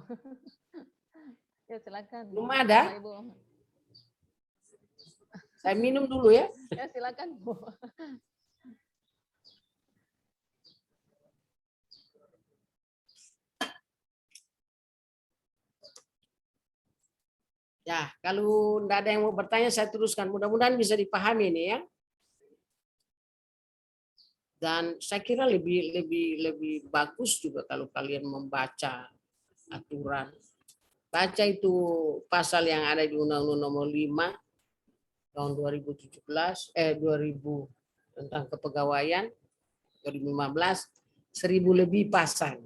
Ya, silakan. Belum ada? Bapak Ibu. Saya minum dulu ya. Ya, silakan Bu. Ya, kalau tidak ada yang mau bertanya, saya teruskan. Mudah-mudahan bisa dipahami ini ya. Dan saya kira lebih bagus juga kalau kalian membaca aturan. Baca itu pasal yang ada di Undang-Undang Nomor 5 tahun 2017 tentang kepegawaian 2015, 1000 lebih pasal,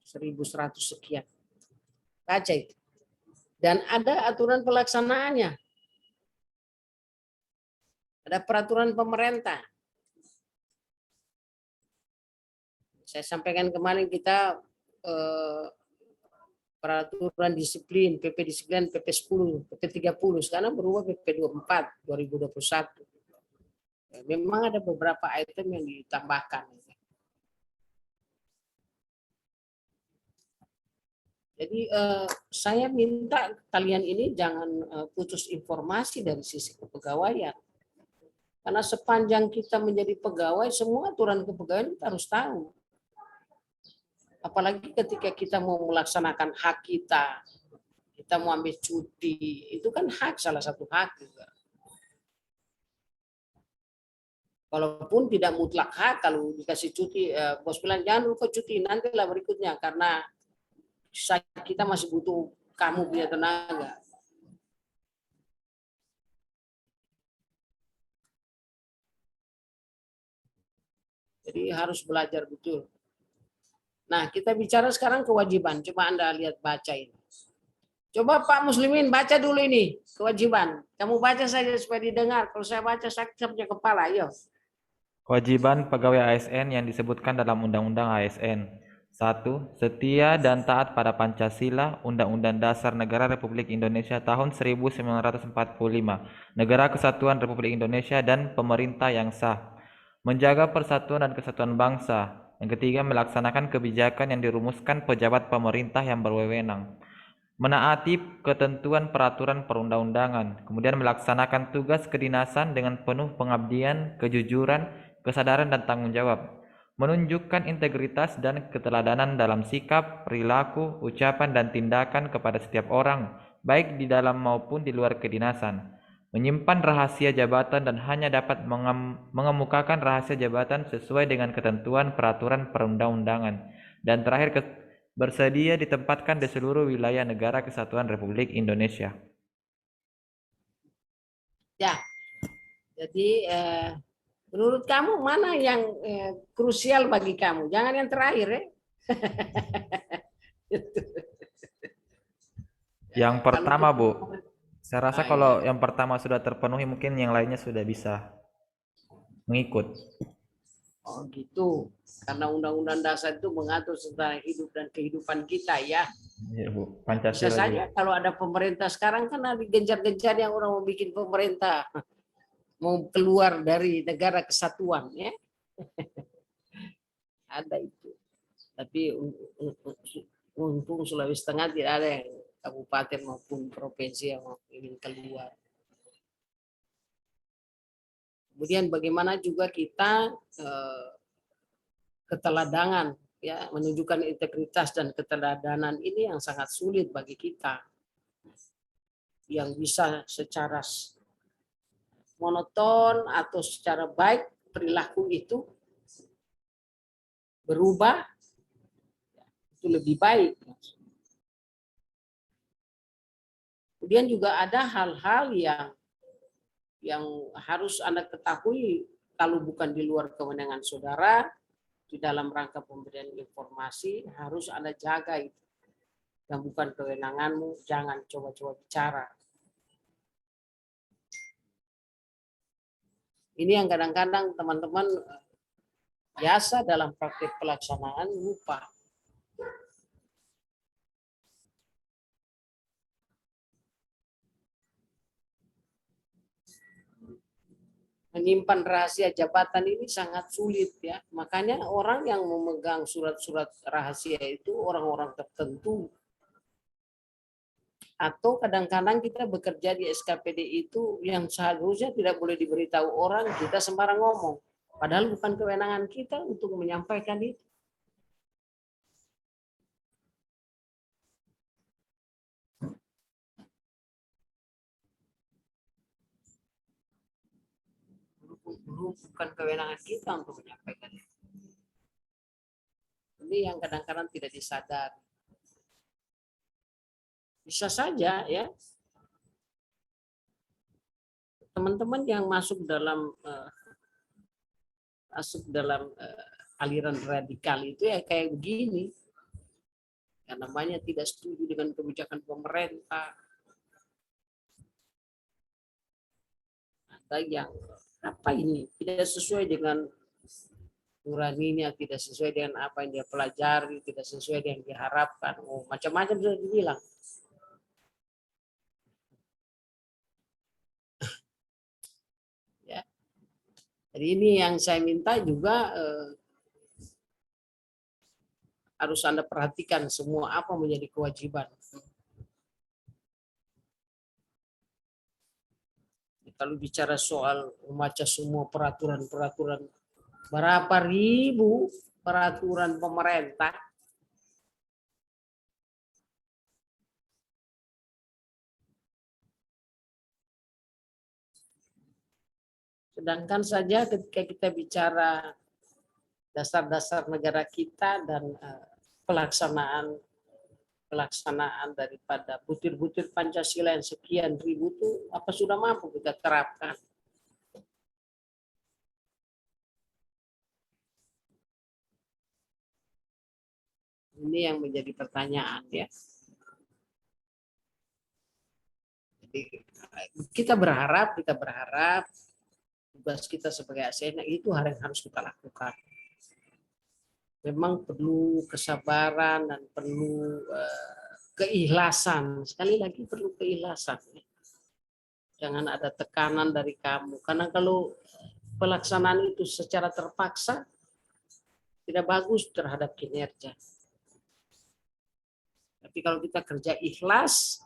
1100 sekian. Baca itu. Dan ada aturan pelaksanaannya. Ada peraturan pemerintah. Saya sampaikan kemarin kita peraturan disiplin, PP disiplin, PP 10, PP 30, sekarang berubah PP 24, 2021. Memang ada beberapa item yang ditambahkan. Jadi saya minta kalian ini jangan putus informasi dari sisi kepegawaian. Karena sepanjang kita menjadi pegawai, semua aturan kepegawaian kita harus tahu. Apalagi ketika kita mau melaksanakan hak kita mau ambil cuti, itu kan hak, salah satu hak juga. Walaupun tidak mutlak hak, kalau dikasih cuti, bos bilang jangan lupa cuti, nantilah berikutnya, karena kita masih butuh kamu punya tenaga. Jadi harus belajar betul. Nah, kita bicara sekarang kewajiban. Coba Anda lihat, baca ini. Coba Pak Muslimin baca dulu ini, kewajiban. Kamu baca saja supaya didengar. Kalau saya baca sakit punya kepala, ayo. Kewajiban pegawai ASN yang disebutkan dalam Undang-Undang ASN. 1. Setia dan taat pada Pancasila, Undang-Undang Dasar Negara Republik Indonesia tahun 1945, Negara Kesatuan Republik Indonesia dan pemerintah yang sah. Menjaga persatuan dan kesatuan bangsa. Yang ketiga, melaksanakan kebijakan yang dirumuskan pejabat pemerintah yang berwenang. Menaati ketentuan peraturan perundang-undangan, kemudian melaksanakan tugas kedinasan dengan penuh pengabdian, kejujuran, kesadaran dan tanggung jawab. Menunjukkan integritas dan keteladanan dalam sikap, perilaku, ucapan dan tindakan kepada setiap orang, baik di dalam maupun di luar kedinasan. Menyimpan rahasia jabatan dan hanya dapat mengemukakan rahasia jabatan sesuai dengan ketentuan peraturan perundang-undangan. Dan terakhir, bersedia ditempatkan di seluruh wilayah negara kesatuan Republik Indonesia. Ya, jadi menurut kamu mana yang krusial bagi kamu? Jangan yang terakhir ya. Yang pertama, Bu. Saya rasa kalau iya. yang pertama sudah terpenuhi, mungkin yang lainnya sudah bisa mengikut. Oh gitu. Karena Undang-Undang Dasar itu mengatur tentang hidup dan kehidupan kita ya. Iya, Bu. Bisa Pancasila saja juga. kalau ada pemerintah sekarang kan ada gencar-gencar yang orang mau bikin pemerintah, mau keluar dari negara kesatuan ya. Ada itu. Tapi untung Sulawesi Tengah tidak ada yang kabupaten maupun provinsi yang ingin keluar. Kemudian bagaimana juga kita keteladanan ya, menunjukkan integritas dan keteladanan ini yang sangat sulit bagi kita, yang bisa secara monoton atau secara baik perilaku itu berubah, itu lebih baik. Kemudian juga ada hal-hal yang harus Anda ketahui kalau bukan di luar kewenangan saudara, di dalam rangka pemberian informasi harus Anda jaga itu. Yang bukan kewenanganmu, jangan coba-coba bicara. Ini yang kadang-kadang teman-teman biasa dalam praktik pelaksanaan lupa. Menyimpan rahasia jabatan ini sangat sulit ya. Makanya orang yang memegang surat-surat rahasia itu orang-orang tertentu. Atau kadang-kadang kita bekerja di SKPD itu yang seharusnya tidak boleh diberitahu orang, kita sembarang ngomong. Padahal bukan kewenangan kita untuk menyampaikan itu. Bukan kewenangan kita untuk menyampaikan itu. Ini yang kadang-kadang tidak disadari. Bisa saja ya, teman-teman yang masuk dalam aliran radikal itu ya kayak begini. Yang namanya tidak setuju dengan kebijakan pemerintah. Ada yang apa ini tidak sesuai dengan nuraninya, tidak sesuai dengan apa yang dia pelajari, tidak sesuai dengan yang diharapkan. Oh, macam-macam sudah dibilang. Ya. Jadi ini yang saya minta juga harus Anda perhatikan semua apa menjadi kewajiban. Kalau bicara soal membaca semua peraturan-peraturan, berapa ribu peraturan pemerintah, sedangkan saja ketika kita bicara dasar-dasar negara kita dan pelaksanaan daripada butir-butir Pancasila yang sekian ribu itu apa sudah mampu kita terapkan? Ini yang menjadi pertanyaan ya. Jadi, kita berharap tugas kita sebagai ASN itu hal yang harus kita lakukan. Memang perlu kesabaran dan perlu keikhlasan. Sekali lagi perlu keikhlasan. Jangan ada tekanan dari kamu. Karena kalau pelaksanaan itu secara terpaksa, tidak bagus terhadap kinerja. Tapi kalau kita kerja ikhlas,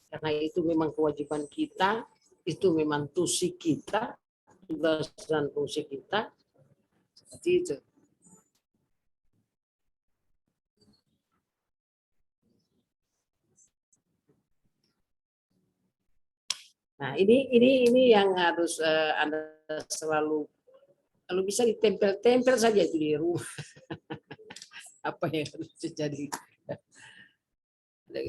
karena itu memang kewajiban kita, itu memang tusi kita, tugas dan fungsi kita, seperti itu. Nah, ini yang harus Anda selalu, kalau bisa ditempel-tempel saja itu di rumah. Apa yang harus terjadi?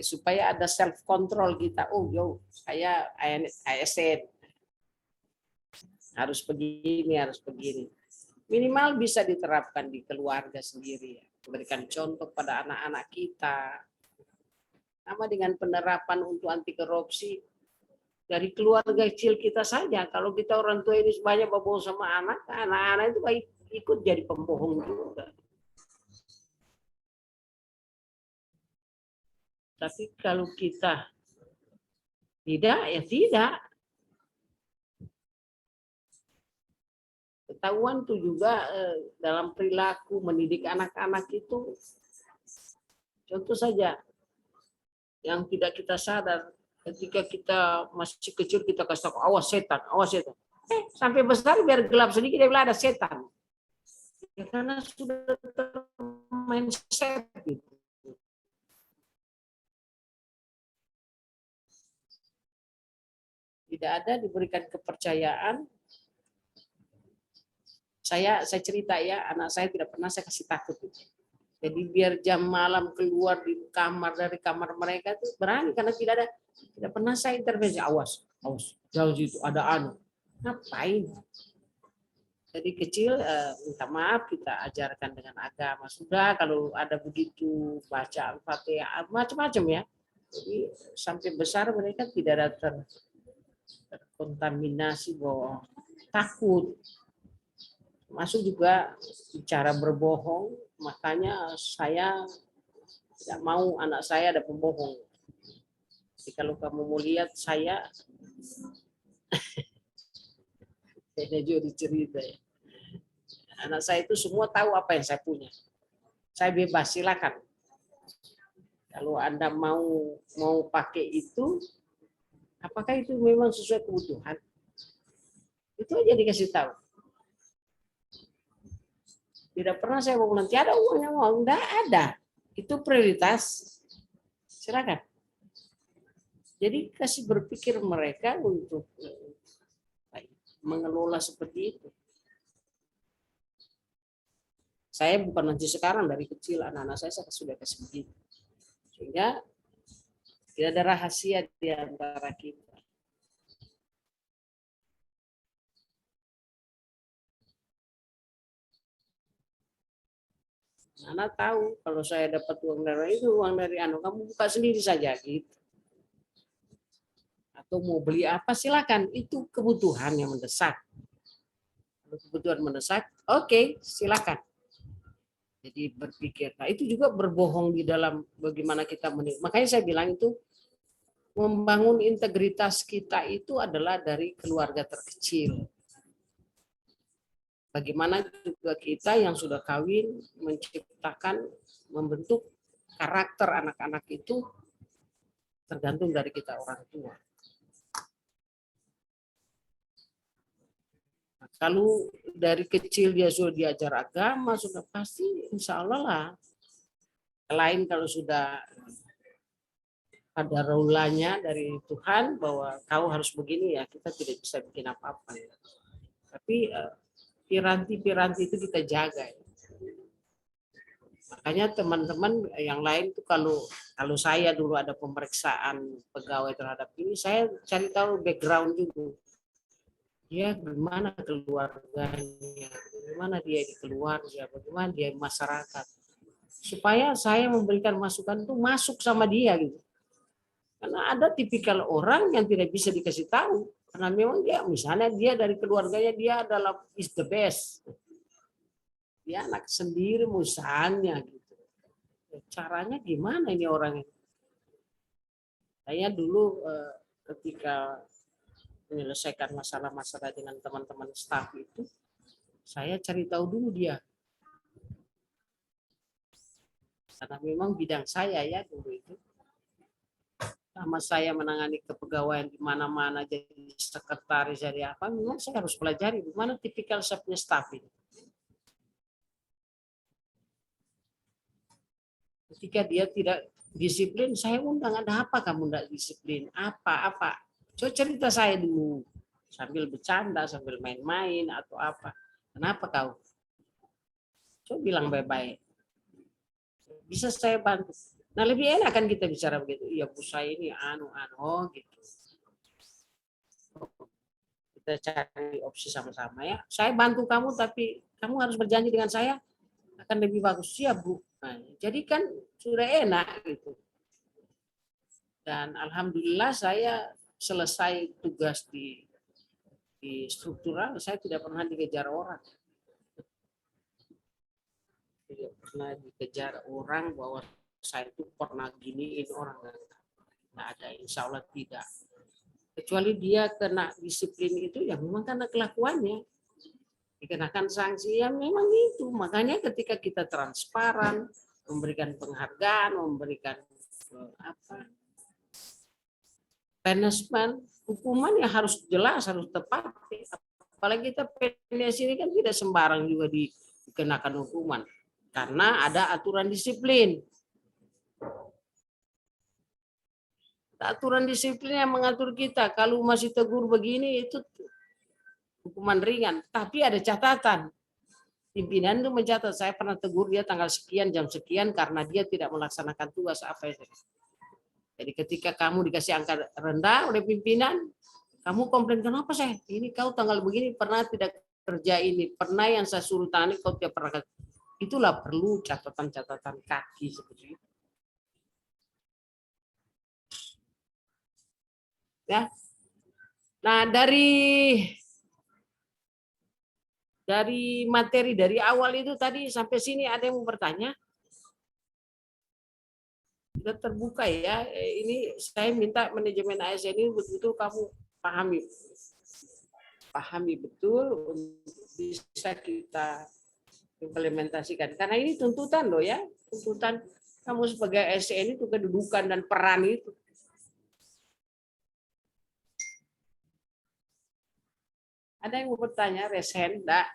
Supaya ada self control kita. Oh, yo, saya ASN. Harus begini. Minimal bisa diterapkan di keluarga sendiri. Memberikan contoh pada anak-anak kita. Sama dengan penerapan untuk anti korupsi. dari keluarga kecil kita saja. Kalau kita orang tua ini banyak berbohong sama anak, anak-anak itu baik ikut jadi pembohong juga. Tapi kalau kita tidak, ya tidak. Ketahuan tuh juga dalam perilaku mendidik anak-anak itu, contoh saja yang tidak kita sadar, ketika kita masih kecil kita kasih tahu awas setan, awas setan. Sampai besar biar gelap sedikit dia bilang ada setan. Ya, karena sudah mindset gitu. Tidak ada diberikan kepercayaan. Saya cerita ya, anak saya tidak pernah saya kasih takut. Jadi biar jam malam keluar dari kamar mereka itu berani, karena tidak pernah saya intervensi. Awas, jauh situ ada anu. Ngapain? Jadi kecil minta maaf, kita ajarkan dengan agama. Sudah kalau ada begitu baca Al-Fatihah macam-macam ya. Jadi sampai besar mereka tidak ada terkontaminasi bahwa takut. Masuk juga bicara berbohong, makanya saya tidak mau anak saya ada pembohong. Jadi kalau kamu mau lihat saya juga dicerita ya. Anak saya itu semua tahu apa yang saya punya. Saya bebas, silakan. Kalau Anda mau pakai itu, apakah itu memang sesuai kebutuhan? Itu aja dikasih tahu. Tidak pernah saya mau nanti ada uangnya, enggak ada. Itu prioritas. Silakan. Jadi kasih berpikir mereka untuk mengelola seperti itu. Saya bukan nanti sekarang, dari kecil anak-anak saya sudah kasih begitu. Sehingga tidak ada rahasia di antara kita. Anak tahu kalau saya dapat uang dari itu, uang dari anu, kamu buka sendiri saja gitu. Atau mau beli apa silakan, itu kebutuhan yang mendesak. Kalau kebutuhan mendesak, oke, silakan. Jadi berpikir. Nah, itu juga berbohong di dalam bagaimana kita menilai. Makanya saya bilang itu membangun integritas kita itu adalah dari keluarga terkecil. Bagaimana juga kita yang sudah kawin menciptakan, membentuk karakter anak-anak itu tergantung dari kita orang tua. Nah, kalau dari kecil dia sudah diajar agama, sudah pasti insya Allah lah. Selain kalau sudah ada raulanya dari Tuhan bahwa kau harus begini ya, kita tidak bisa bikin apa-apa. Tapi piranti-piranti itu kita jaga. Makanya teman-teman yang lain tuh kalau saya dulu ada pemeriksaan pegawai terhadap ini, saya cari tahu background juga. Dia gimana keluarganya, bagaimana dia di keluarga, bagaimana dia di masyarakat. Supaya saya memberikan masukan itu masuk sama dia gitu. Karena ada tipikal orang yang tidak bisa dikasih tahu. Karena memang dia, misalnya dia dari keluarganya dia adalah is the best. Dia anak sendiri misalnya gitu. Caranya gimana ini orangnya? Saya dulu ketika menyelesaikan masalah-masalah dengan teman-teman staf itu, saya cari tahu dulu dia. Karena memang bidang saya ya dulu itu. Sama saya menangani kepegawaian di mana-mana, jadi sekretaris, jadi apa, memang saya harus pelajari bagaimana tipikal saya punya staf ini. Ketika dia tidak disiplin, saya undang, ada apa kamu tidak disiplin? Apa? Coba cerita saya dulu, sambil bercanda, sambil main-main atau apa. Kenapa kau? Coba bilang baik-baik. Bisa saya bantu. Nah, lebih enak kan kita bicara begitu. Iya, Bu, saya ini oh gitu. Kita cari opsi sama-sama ya. Saya bantu kamu, tapi kamu harus berjanji dengan saya akan lebih bagus. Siap, Bu. Nah, jadi kan sudah enak gitu. Dan alhamdulillah saya selesai tugas di struktural, saya tidak pernah dikejar orang. Tidak pernah dikejar orang bahwa saya itu pernah giniin orang. Nggak ada, insya Allah tidak. Kecuali dia kena disiplin itu ya memang karena kelakuannya. Dikenakan sanksi ya memang itu. Makanya ketika kita transparan, memberikan penghargaan, memberikan punishment, hukuman ya harus jelas, harus tepat. Apalagi kita PNS ini kan tidak sembarang juga dikenakan hukuman. Karena ada aturan disiplin. Aturan disiplin yang mengatur kita. Kalau masih tegur begini itu hukuman ringan. Tapi ada catatan. Pimpinan itu mencatat, saya pernah tegur dia tanggal sekian, jam sekian karena dia tidak melaksanakan tugas apa itu. Jadi ketika kamu dikasih angka rendah oleh pimpinan, kamu komplain, kenapa saya? Ini kau tanggal begini pernah tidak kerja ini, pernah yang saya suruh tangani kau tidak pernah. Itulah perlu catatan-catatan kaki seperti itu. Ya. Nah, dari materi dari awal itu tadi sampai sini ada yang mau bertanya? Sudah terbuka ya. Ini saya minta manajemen ASN ini betul-betul kamu pahami betul untuk bisa kita implementasikan. Karena ini tuntutan loh ya, tuntutan kamu sebagai ASN itu kedudukan dan peran itu. Ada yang mau bertanya, resen, enggak?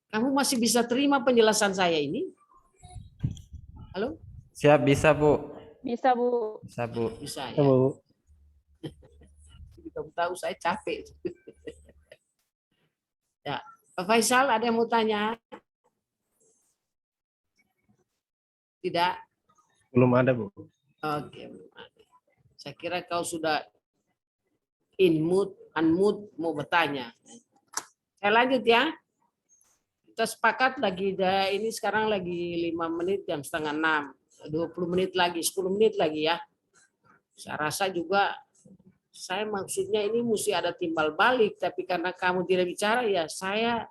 Kamu masih bisa terima penjelasan saya ini? Halo? Siap, bisa Bu. Bisa, Bu. Bisa Bu. Bisa ya. Kamu tahu saya capek. Ya, Pak Faisal ada yang mau tanya? Tidak? Belum ada, Bu. Oke, belum ada. Saya kira kau sudah in mood, unmood mau bertanya. Saya lanjut ya. Kita sepakat lagi, ini sekarang lagi 5 menit, jam setengah 6. 20 menit lagi, 10 menit lagi ya. Saya rasa juga, saya maksudnya ini mesti ada timbal balik, tapi karena kamu tidak bicara ya saya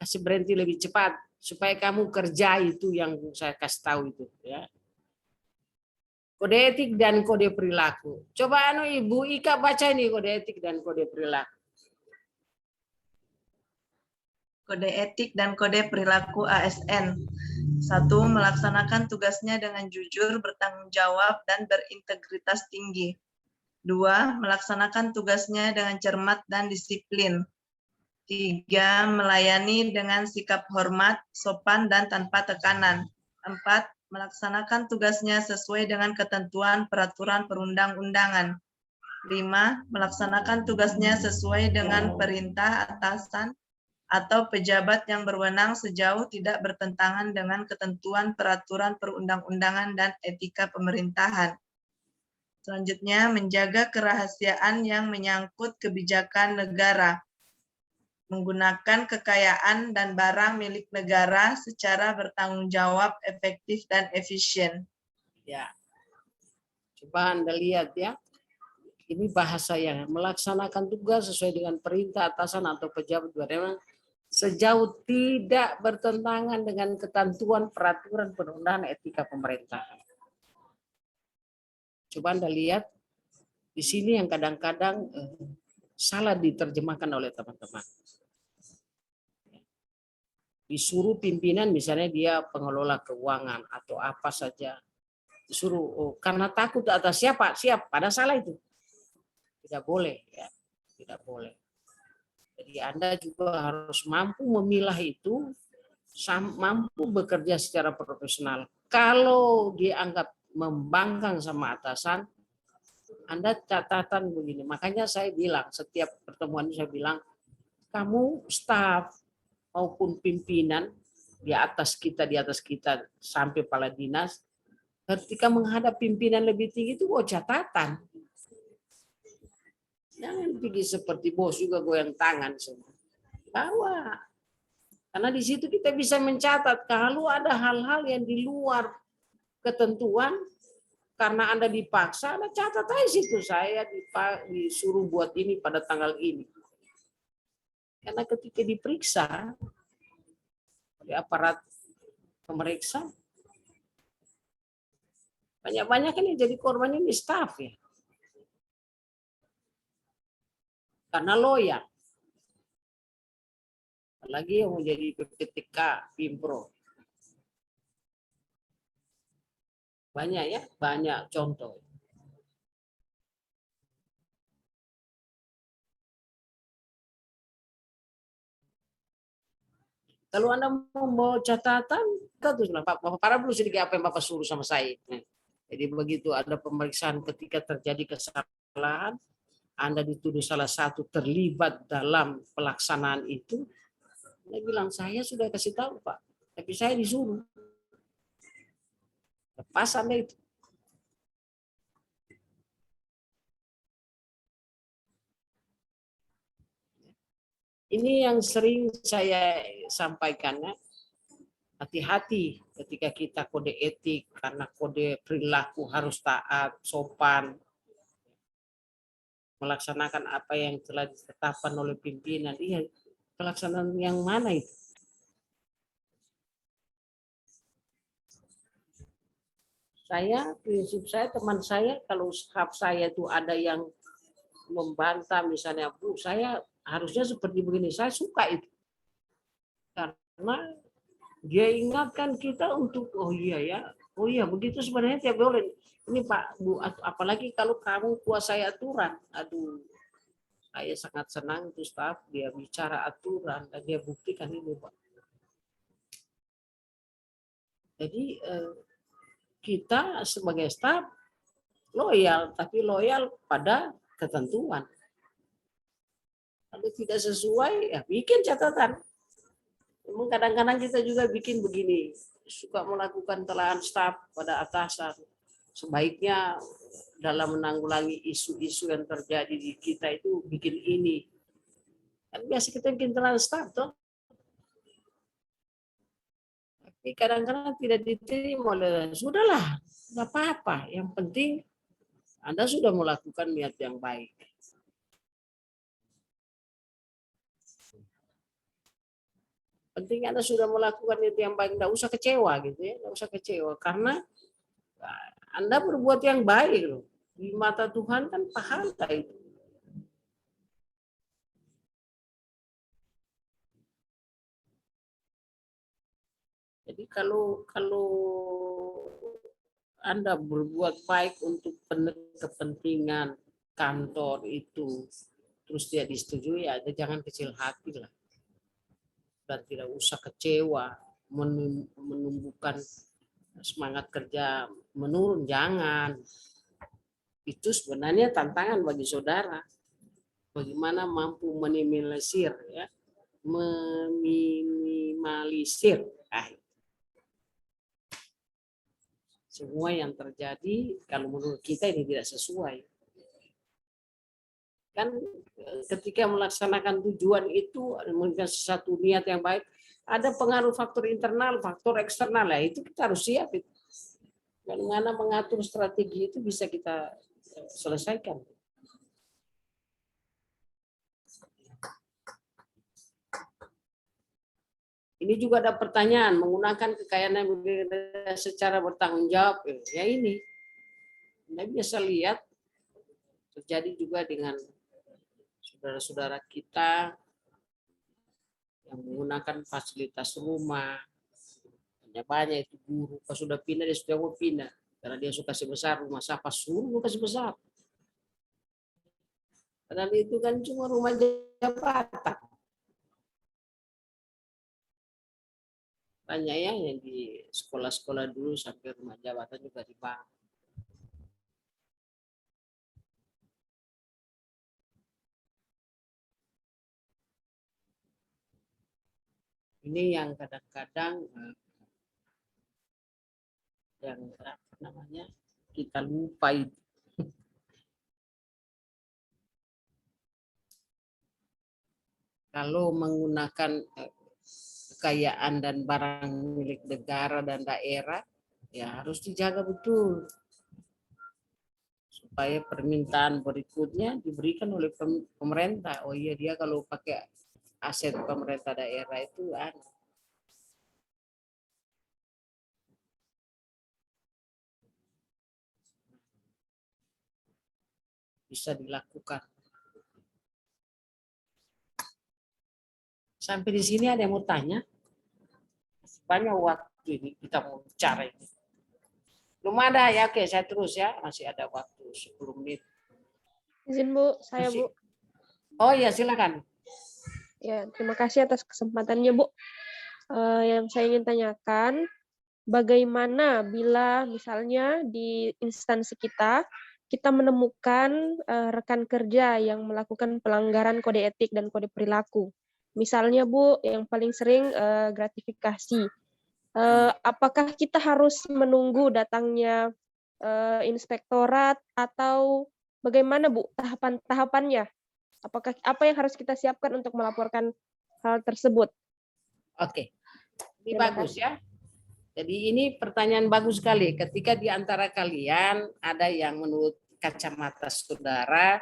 kasih berhenti lebih cepat supaya kamu kerja itu yang saya kasih tahu itu ya. Kode etik dan kode perilaku. Coba Ibu Ika baca ini kode etik dan kode perilaku. Kode etik dan kode perilaku ASN. 1. Melaksanakan tugasnya dengan jujur, bertanggung jawab, dan berintegritas tinggi. 2. Melaksanakan tugasnya dengan cermat dan disiplin. 3. Melayani dengan sikap hormat, sopan, dan tanpa tekanan. 4. Melaksanakan tugasnya sesuai dengan ketentuan peraturan perundang-undangan. 5. Melaksanakan tugasnya sesuai dengan perintah atasan atau pejabat yang berwenang sejauh tidak bertentangan dengan ketentuan peraturan perundang-undangan dan etika pemerintahan. Selanjutnya, menjaga kerahasiaan yang menyangkut kebijakan negara. Menggunakan kekayaan dan barang milik negara secara bertanggung jawab, efektif, dan efisien. Ya. Coba Anda lihat ya. Ini bahasa yang melaksanakan tugas sesuai dengan perintah atasan atau pejabat berwenang sejauh tidak bertentangan dengan ketentuan peraturan perundangan etika pemerintahan. Coba Anda lihat di sini yang kadang-kadang salah diterjemahkan oleh teman-teman. Disuruh pimpinan misalnya dia pengelola keuangan atau apa saja, disuruh karena takut atas siapa, siap, pada salah itu. Tidak boleh ya, tidak boleh. Jadi Anda juga harus mampu memilah itu, mampu bekerja secara profesional. Kalau dianggap membangkang sama atasan, Anda catatan begini. Makanya saya bilang, setiap pertemuan saya bilang, kamu staf maupun pimpinan di atas kita sampai kepala dinas, ketika menghadap pimpinan lebih tinggi itu catatan. Jangan pergi seperti bos juga goyang tangan semua. Bawa. Karena di situ kita bisa mencatat kalau ada hal-hal yang di luar ketentuan karena Anda dipaksa, Anda catat aja situ saya disuruh buat ini pada tanggal ini. Karena ketika diperiksa oleh aparat pemeriksa, banyak-banyak kan yang jadi korban ini staf ya. Karena loyal. Apalagi yang menjadi PPTK, Pimpro. Banyak ya, banyak contoh. Kalau Anda mau bawa catatan, Bapak para dulu sedikit apa yang Bapak suruh sama saya. Jadi begitu ada pemeriksaan ketika terjadi kesalahan, Anda dituduh salah satu terlibat dalam pelaksanaan itu, dia bilang saya sudah kasih tahu Pak, tapi saya disuruh. Lepas Anda itu. Ini yang sering saya sampaikan ya. Hati-hati ketika kita kode etik, karena kode perilaku harus taat, sopan, melaksanakan apa yang telah ditetapkan oleh pimpinan. Iya, pelaksanaan yang mana itu? Prinsip saya, teman saya, kalau staff saya itu ada yang membantah, misalnya, Bu, saya harusnya seperti begini, saya suka itu. Karena dia ingatkan kita untuk, oh iya begitu sebenarnya tiap boleh. Ini Pak, Bu, apalagi kalau kamu kuasai aturan. Aduh, saya sangat senang itu staf, dia bicara aturan, dan dia buktikan ini Pak. Jadi kita sebagai staf loyal, tapi loyal pada ketentuan. Kalau tidak sesuai, ya bikin catatan. Memang kadang-kadang kita juga bikin begini, suka melakukan telahan staf pada atasan. Sebaiknya dalam menanggulangi isu-isu yang terjadi di kita itu bikin ini. Kan biasa kita bikin telahan staf, toh. Tapi kadang-kadang tidak diterima oleh, sudahlah, nggak apa-apa. Yang penting Anda sudah melakukan niat yang baik. Penting Anda sudah melakukan itu yang baik, nggak usah kecewa gitu ya, nggak usah kecewa karena Anda berbuat yang baik loh. Di mata Tuhan kan pahala itu. Jadi kalau Anda berbuat baik untuk kepentingan kantor itu, terus dia disetujui, ya jangan kecil hati lah. Dan tidak usah kecewa, menumbuhkan semangat kerja menurun, jangan. Itu sebenarnya tantangan bagi saudara. Bagaimana mampu meminimalisir ya, meminimalisir semua yang terjadi kalau menurut kita ini tidak sesuai. Kan ketika melaksanakan tujuan itu dengan sesuatu niat yang baik, ada pengaruh faktor internal, faktor eksternal, ya itu kita harus siap itu. Bagaimana mengatur strategi itu bisa kita selesaikan. Ini juga ada pertanyaan, menggunakan kekayaan secara bertanggung jawab. Ya ini, Anda biasa lihat terjadi juga dengan saudara-saudara kita yang menggunakan fasilitas rumah. Banyak itu guru, pas sudah pindah dia sudah mau pindah. Karena dia suka sebesar rumah siapa suruh kasih besar. Padahal itu kan cuma rumah jabatan. Banyak ya yang di sekolah-sekolah dulu sampai rumah jabatan juga dibangun. Ini yang kadang-kadang yang apa namanya kita lupa itu. Kalau menggunakan kekayaan dan barang milik negara dan daerah Ya harus dijaga betul supaya permintaan berikutnya diberikan oleh pemerintah. Oh iya, dia kalau pakai aset pemerintah daerah itu bisa dilakukan. Sampai di sini ada yang mau tanya? Banyak waktu ini kita mau bicara ini. Belum ada ya, oke saya terus ya, masih ada waktu 10 menit. Izin Bu, saya Bu. Oh iya silakan. Ya, terima kasih atas kesempatannya Bu. Yang saya ingin tanyakan, bagaimana bila misalnya di instansi kita menemukan rekan kerja yang melakukan pelanggaran kode etik dan kode perilaku. Misalnya Bu, yang paling sering gratifikasi. Apakah kita harus menunggu datangnya inspektorat atau bagaimana Bu tahapan-tahapannya? Apa yang harus kita siapkan untuk melaporkan hal tersebut? Oke, ini Terima bagus ya. Jadi ini pertanyaan bagus sekali. Ketika di antara kalian ada yang menurut kacamata saudara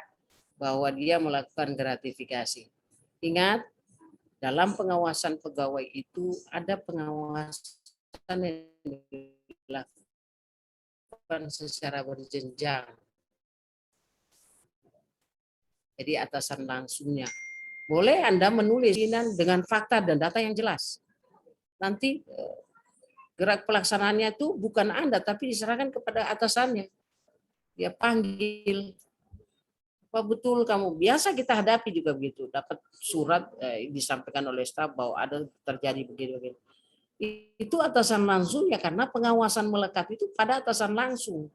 bahwa dia melakukan gratifikasi. Ingat, dalam pengawasan pegawai itu ada pengawasan yang dilakukan secara berjenjang. Jadi atasan langsungnya. Boleh Anda menulis dengan fakta dan data yang jelas. Nanti gerak pelaksanaannya itu bukan Anda, tapi diserahkan kepada atasannya. Dia panggil, apa betul kamu? Biasa kita hadapi juga begitu. Dapat surat disampaikan oleh staf bahwa ada terjadi begini-begini. Itu atasan langsung ya, karena pengawasan melekat itu pada atasan langsung.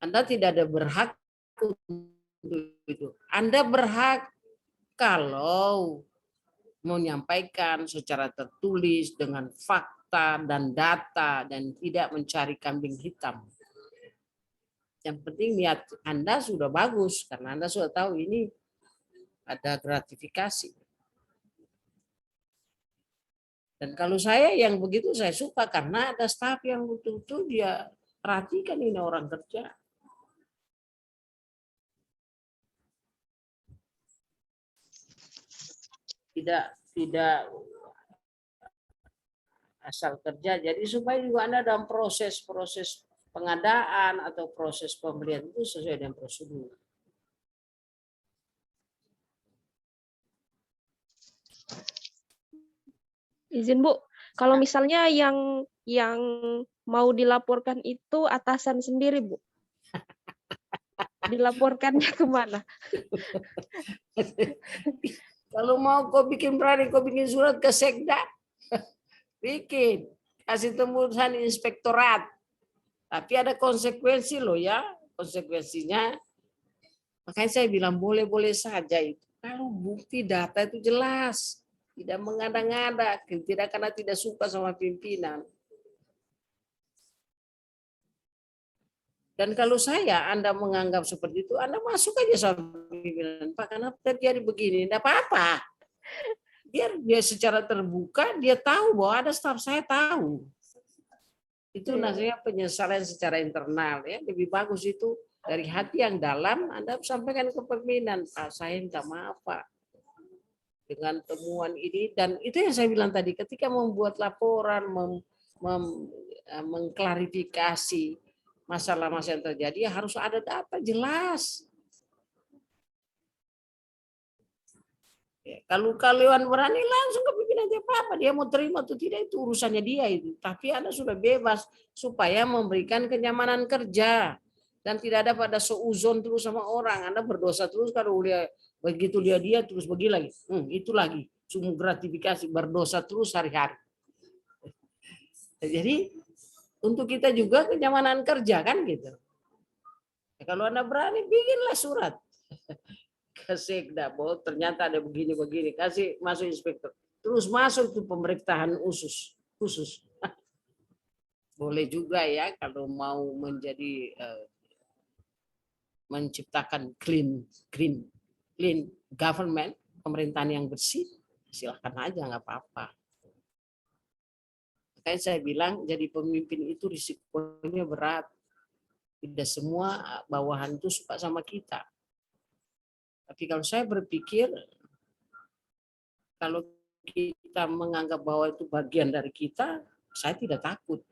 Anda tidak ada berhak untuk itu. Anda berhak kalau menyampaikan secara tertulis dengan fakta dan data dan tidak mencari kambing hitam. Yang penting niat Anda sudah bagus karena Anda sudah tahu ini ada gratifikasi. Dan kalau saya yang begitu saya suka karena ada staf yang betul-betul dia perhatikan ini orang kerja. Tidak asal kerja. Jadi supaya juga Anda dalam proses pengadaan atau proses pembelian itu sesuai dengan prosedur. Izin Bu, kalau misalnya yang mau dilaporkan itu atasan sendiri Bu, dilaporkannya kemana? Kalau mau kau bikin berani, kau bikin surat ke Sekda, bikin, kasih tembusan inspektorat. Tapi ada konsekuensi loh ya, konsekuensinya. Makanya saya bilang boleh-boleh saja itu. Kalau bukti data itu jelas, tidak mengada-ngada, tidak karena tidak suka sama pimpinan. Dan kalau Anda menganggap seperti itu, Anda masuk aja sama pimpinan. Pak, kenapa terjadi begini? Tidak apa-apa. Biar dia secara terbuka, dia tahu bahwa ada staf saya tahu. Itu namanya penyesalan secara internal. Ya. Lebih bagus itu dari hati yang dalam, Anda sampaikan ke pimpinan. Pak, saya minta maaf, Pak. Dengan temuan ini. Dan itu yang saya bilang tadi, ketika membuat laporan, mengklarifikasi masalah-masalah yang terjadi, harus ada data jelas. Ya, kalau kalian berani langsung ke pimpinan apa dia mau terima atau tidak itu urusannya dia itu. Tapi Anda sudah bebas supaya memberikan kenyamanan kerja dan tidak ada pada seuzon terus sama orang. Anda berdosa terus kalau dia begitu dia terus begini lagi. Itu lagi sumber gratifikasi berdosa terus hari-hari. Jadi untuk kita juga kenyamanan kerja kan gitu. Ya, kalau Anda berani bikinlah surat. Ke Sekda, bahwa ternyata ada begini-begini, kasih masuk inspektor. Terus masuk tuh pemeriksaan khusus. Boleh juga ya kalau mau menjadi menciptakan clean government, pemerintahan yang bersih, silakan aja nggak apa-apa. Makanya saya bilang jadi pemimpin itu risikonya berat. Tidak semua bawahan itu suka sama kita. Tapi kalau saya berpikir, kalau kita menganggap bahwa itu bagian dari kita, saya tidak takut.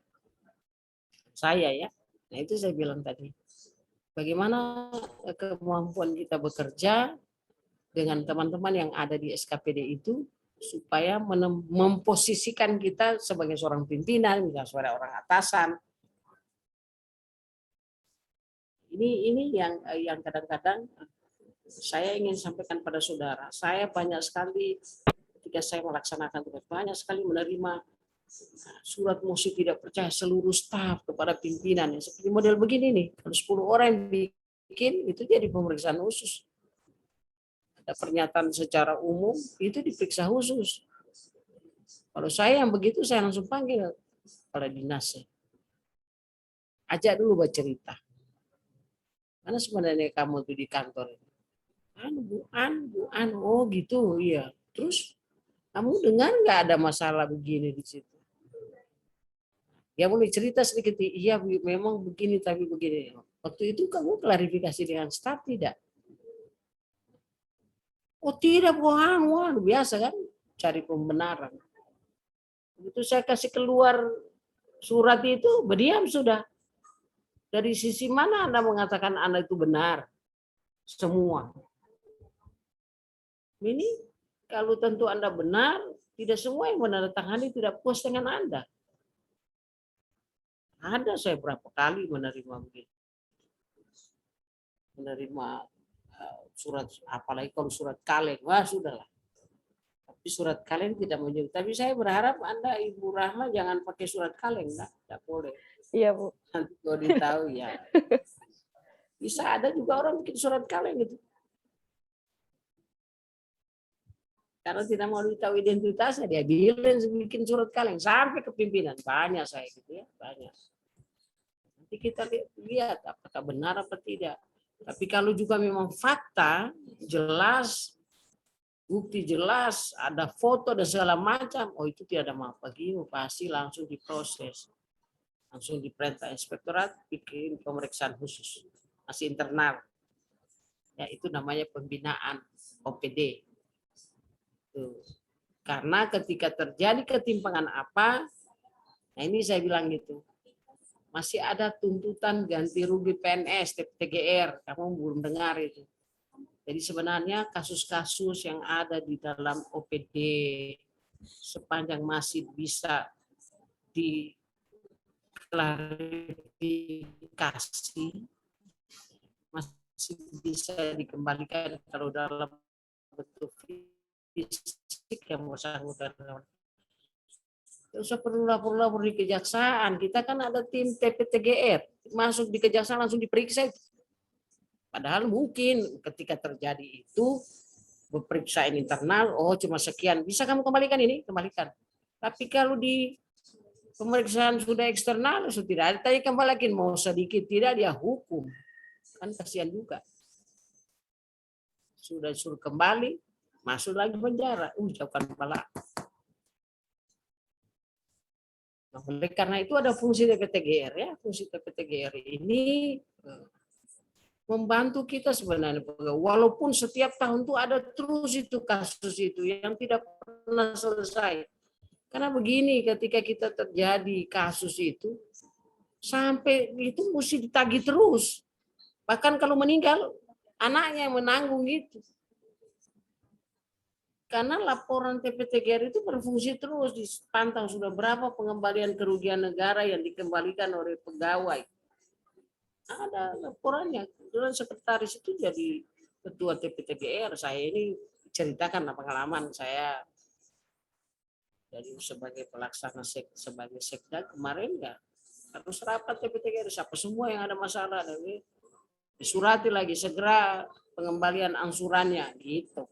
Saya ya, nah itu saya bilang tadi. Bagaimana kemampuan kita bekerja dengan teman-teman yang ada di SKPD itu, supaya memposisikan kita sebagai seorang pimpinan, misalnya sebagai orang atasan. Ini yang kadang-kadang saya ingin sampaikan pada saudara. Saya banyak sekali ketika saya melaksanakan tugas, banyak sekali menerima surat mosi tidak percaya seluruh staf kepada pimpinan. Seperti model begini nih, kalau 10 orang yang bikin, itu jadi pemeriksaan khusus. Ada pernyataan secara umum, itu diperiksa khusus. Kalau saya yang begitu, saya langsung panggil kepala dinasnya. Ajak dulu buat cerita. Mana sebenarnya kamu tuh di kantor? Bu An, oh gitu, iya. Terus kamu dengar nggak ada masalah begini di situ? Ya boleh cerita sedikit, iya memang begini tapi begini. Waktu itu kamu klarifikasi dengan staf tidak? Oh tidak, Bu An, wah biasa kan cari pembenaran. Begitu saya kasih keluar surat itu, berdiam sudah. Dari sisi mana Anda mengatakan Anda itu benar? Semua. Ini kalau tentu Anda benar, tidak semua yang menandatangani tidak puas dengan Anda. Ada saya berapa kali menerima begitu. Menerima surat, apalagi kalau surat kaleng, wah sudahlah. Tapi surat kaleng tidak menyebut. Tapi saya berharap Anda Ibu Rahma jangan pakai surat kaleng, tidak boleh. Iya, Bu. Nanti kalau ditahu ya. Bisa ada juga orang bikin surat kaleng gitu. Karena tidak mau ditahu identitasnya, dia bilang bikin surat kaleng sampai ke pimpinan. Banyak saya gitu ya, banyak. Nanti kita lihat apakah benar apa tidak. Tapi kalau juga memang fakta jelas, bukti jelas, ada foto dan segala macam, oh itu tidak ada maaf bagi, pasti langsung diproses. Langsung diperintah inspektorat bikin pemeriksaan khusus, masih internal. Ya itu namanya pembinaan OPD. Tuh. Karena ketika terjadi ketimpangan apa, nah ini saya bilang gitu, masih ada tuntutan ganti rugi PNS, TGR, kamu belum dengar itu. Jadi sebenarnya kasus-kasus yang ada di dalam OPD sepanjang masih bisa diklarifikasi, masih bisa dikembalikan kalau dalam bentuk fisik yang bersangkutan. Tidak usah perlu lapor-lapor di kejaksaan. Kita kan ada tim TPTGR, masuk di kejaksaan langsung diperiksa. Padahal mungkin ketika terjadi itu pemeriksaan internal, oh cuma sekian, bisa kamu kembalikan ini, kembalikan. Tapi kalau di pemeriksaan sudah eksternal, sudah tidak ada, tanya kembalikan, mau sedikit tidak dia hukum, kan kasihan juga. Sudah suruh kembali, masuk lagi penjara, jauhkan kepala. Nah, oleh karena itu ada fungsi TPTGR ya, fungsi TPTGR ini membantu kita sebenarnya, walaupun setiap tahun tuh ada terus itu kasus itu yang tidak pernah selesai. Karena begini, ketika kita terjadi kasus itu, sampai itu mesti ditagih terus. Bahkan kalau meninggal, anaknya yang menanggung itu. Karena laporan TPTGR itu berfungsi terus, dipantau sudah berapa pengembalian kerugian negara yang dikembalikan oleh pegawai. Ada laporannya. Kebetulan sekretaris itu jadi ketua TPTGR. Saya ini ceritakan pengalaman saya jadi sebagai pelaksana sebagai sekda kemarin ya harus rapat TPTGR siapa semua yang ada masalah, disurati lagi segera pengembalian angsurannya gitu.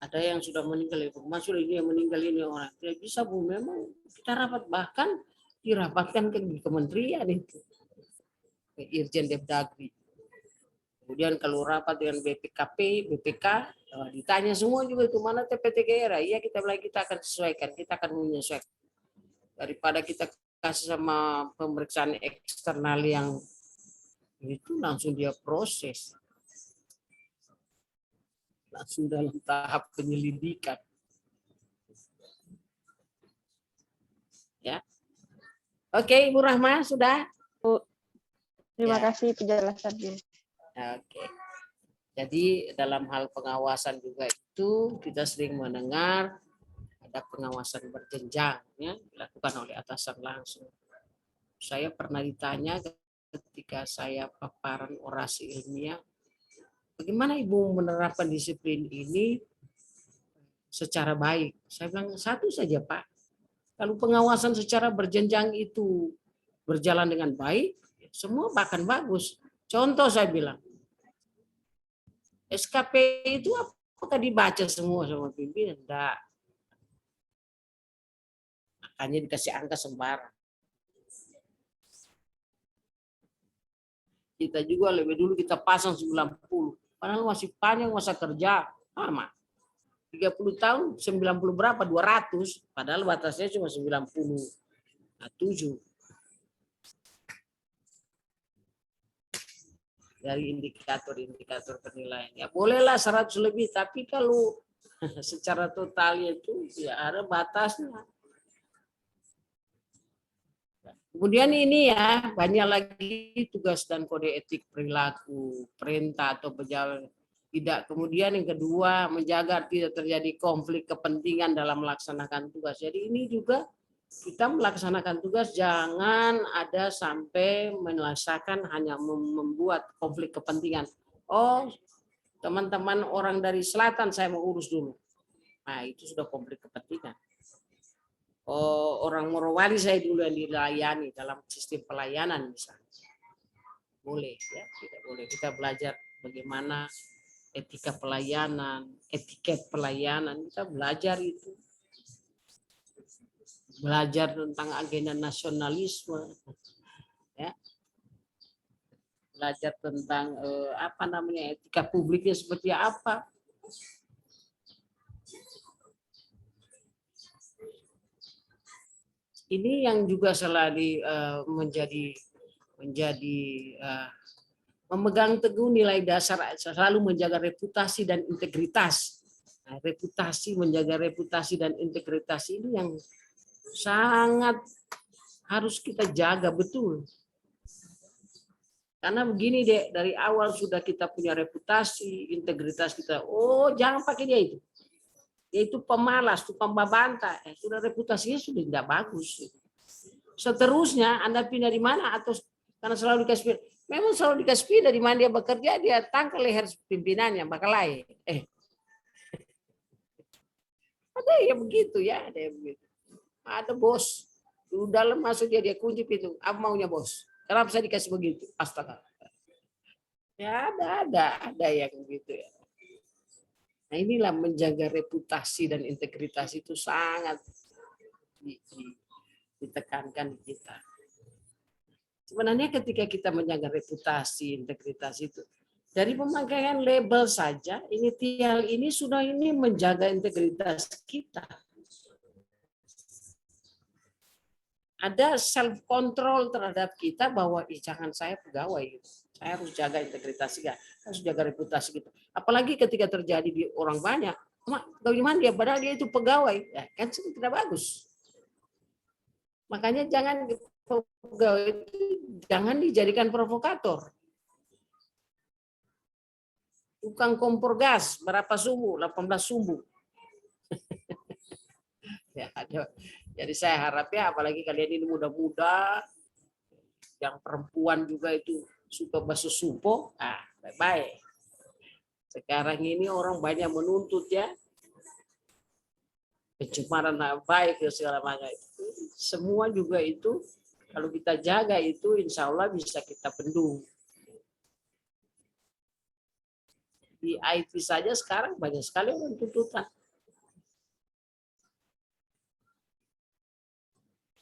Ada yang sudah meninggal, masuk ini yang meninggal ini orang. Tidak bisa Bu, memang kita rapat, bahkan dirapatkan ke kementerian itu, ke Irjen Depdagri. Kemudian kalau rapat dengan BPKP, BPK, ditanya semua juga itu mana TPTGR. Iya kita bilang kita akan sesuaikan, kita akan menyesuaikan. Daripada kita kasih sama pemeriksaan eksternal yang itu langsung dia proses. Langsung dalam tahap penyelidikan. Ya. Oke, Ibu Rahma sudah? Terima Ya. kasih penjelasannya. Oke. Jadi dalam hal pengawasan juga itu kita sering mendengar ada pengawasan berjenjang ya, dilakukan oleh atasan langsung. Saya pernah ditanya ketika saya paparan orasi ilmiah, bagaimana Ibu menerapkan disiplin ini secara baik? Saya bilang satu saja Pak, kalau pengawasan secara berjenjang itu berjalan dengan baik, semua bahkan bagus. Contoh saya bilang, SKP itu apakah dibaca semua sama pimpinan? Enggak. Hanya dikasih angka sembarang. Kita juga lebih dulu kita pasang 90. Padahal masih panjang masa kerja. Lama. 30 tahun, 90 berapa? 200. Padahal batasnya cuma 97. Dari indikator-indikator penilaian. Ya bolehlah 100 lebih, tapi kalau secara total itu ya ada batasnya. Kemudian ini ya, banyak lagi tugas dan kode etik perilaku, perintah atau pejabat. Tidak. Kemudian yang kedua, menjaga tidak terjadi konflik kepentingan dalam melaksanakan tugas. Jadi ini juga kita melaksanakan tugas jangan ada sampai menyelesaikan hanya membuat konflik kepentingan. Oh, teman-teman orang dari selatan saya mau urus dulu. Nah, itu sudah konflik kepentingan. Oh, orang Morowali saya dulu yang dilayani dalam sistem pelayanan misalnya. Boleh ya, tidak boleh. Kita belajar bagaimana etika pelayanan, etiket pelayanan, kita belajar itu. Belajar tentang agenda nasionalisme. Ya. Belajar tentang etika publiknya seperti apa. Ini yang juga selalu menjadi memegang teguh nilai dasar, selalu menjaga reputasi dan integritas. Nah, menjaga reputasi dan integritas ini yang sangat harus kita jaga betul. Karena begini dek, dari awal sudah kita punya reputasi, integritas kita. Oh, jangan pakai dia itu. Yaitu pemalas, tukang babanta, sudah reputasinya sudah tidak bagus. Seterusnya Anda pindah di mana atau karena selalu dikasih, memang selalu dikasih dari mana dia bekerja, dia tangkal leher pimpinannya, bakal lain. Ada yang begitu ya, ada yang begitu. Ada bos, di dalam masuk dia kunci pintu, apa maunya bos? Kenapa saya dikasih begitu? Astaga. Ya ada yang begitu ya. Nah inilah menjaga reputasi dan integritas itu sangat ditekankan di kita. Sebenarnya ketika kita menjaga reputasi, integritas itu, dari pemakaian label saja, inisial ini sudah ini menjaga integritas kita. Ada self control terhadap kita bahwa jangan saya pegawai, saya harus jaga integritas kita, harus jaga reputasi kita. Apalagi ketika terjadi di orang banyak, bagaimana dia padahal dia itu pegawai, ya kan tidak bagus. Makanya jangan pegawai itu jangan dijadikan provokator. Tukang kompor gas berapa sumbu? 18 sumbu. Ya, jadi saya harap ya apalagi kalian ini muda-muda, yang perempuan juga itu suka basuh supo, baik-baik. Sekarang ini orang banyak menuntut ya, pencemaran baik dan segala macam itu. Semua juga itu kalau kita jaga itu insya Allah bisa kita bendung. Di IT saja sekarang banyak sekali orang tuntutan.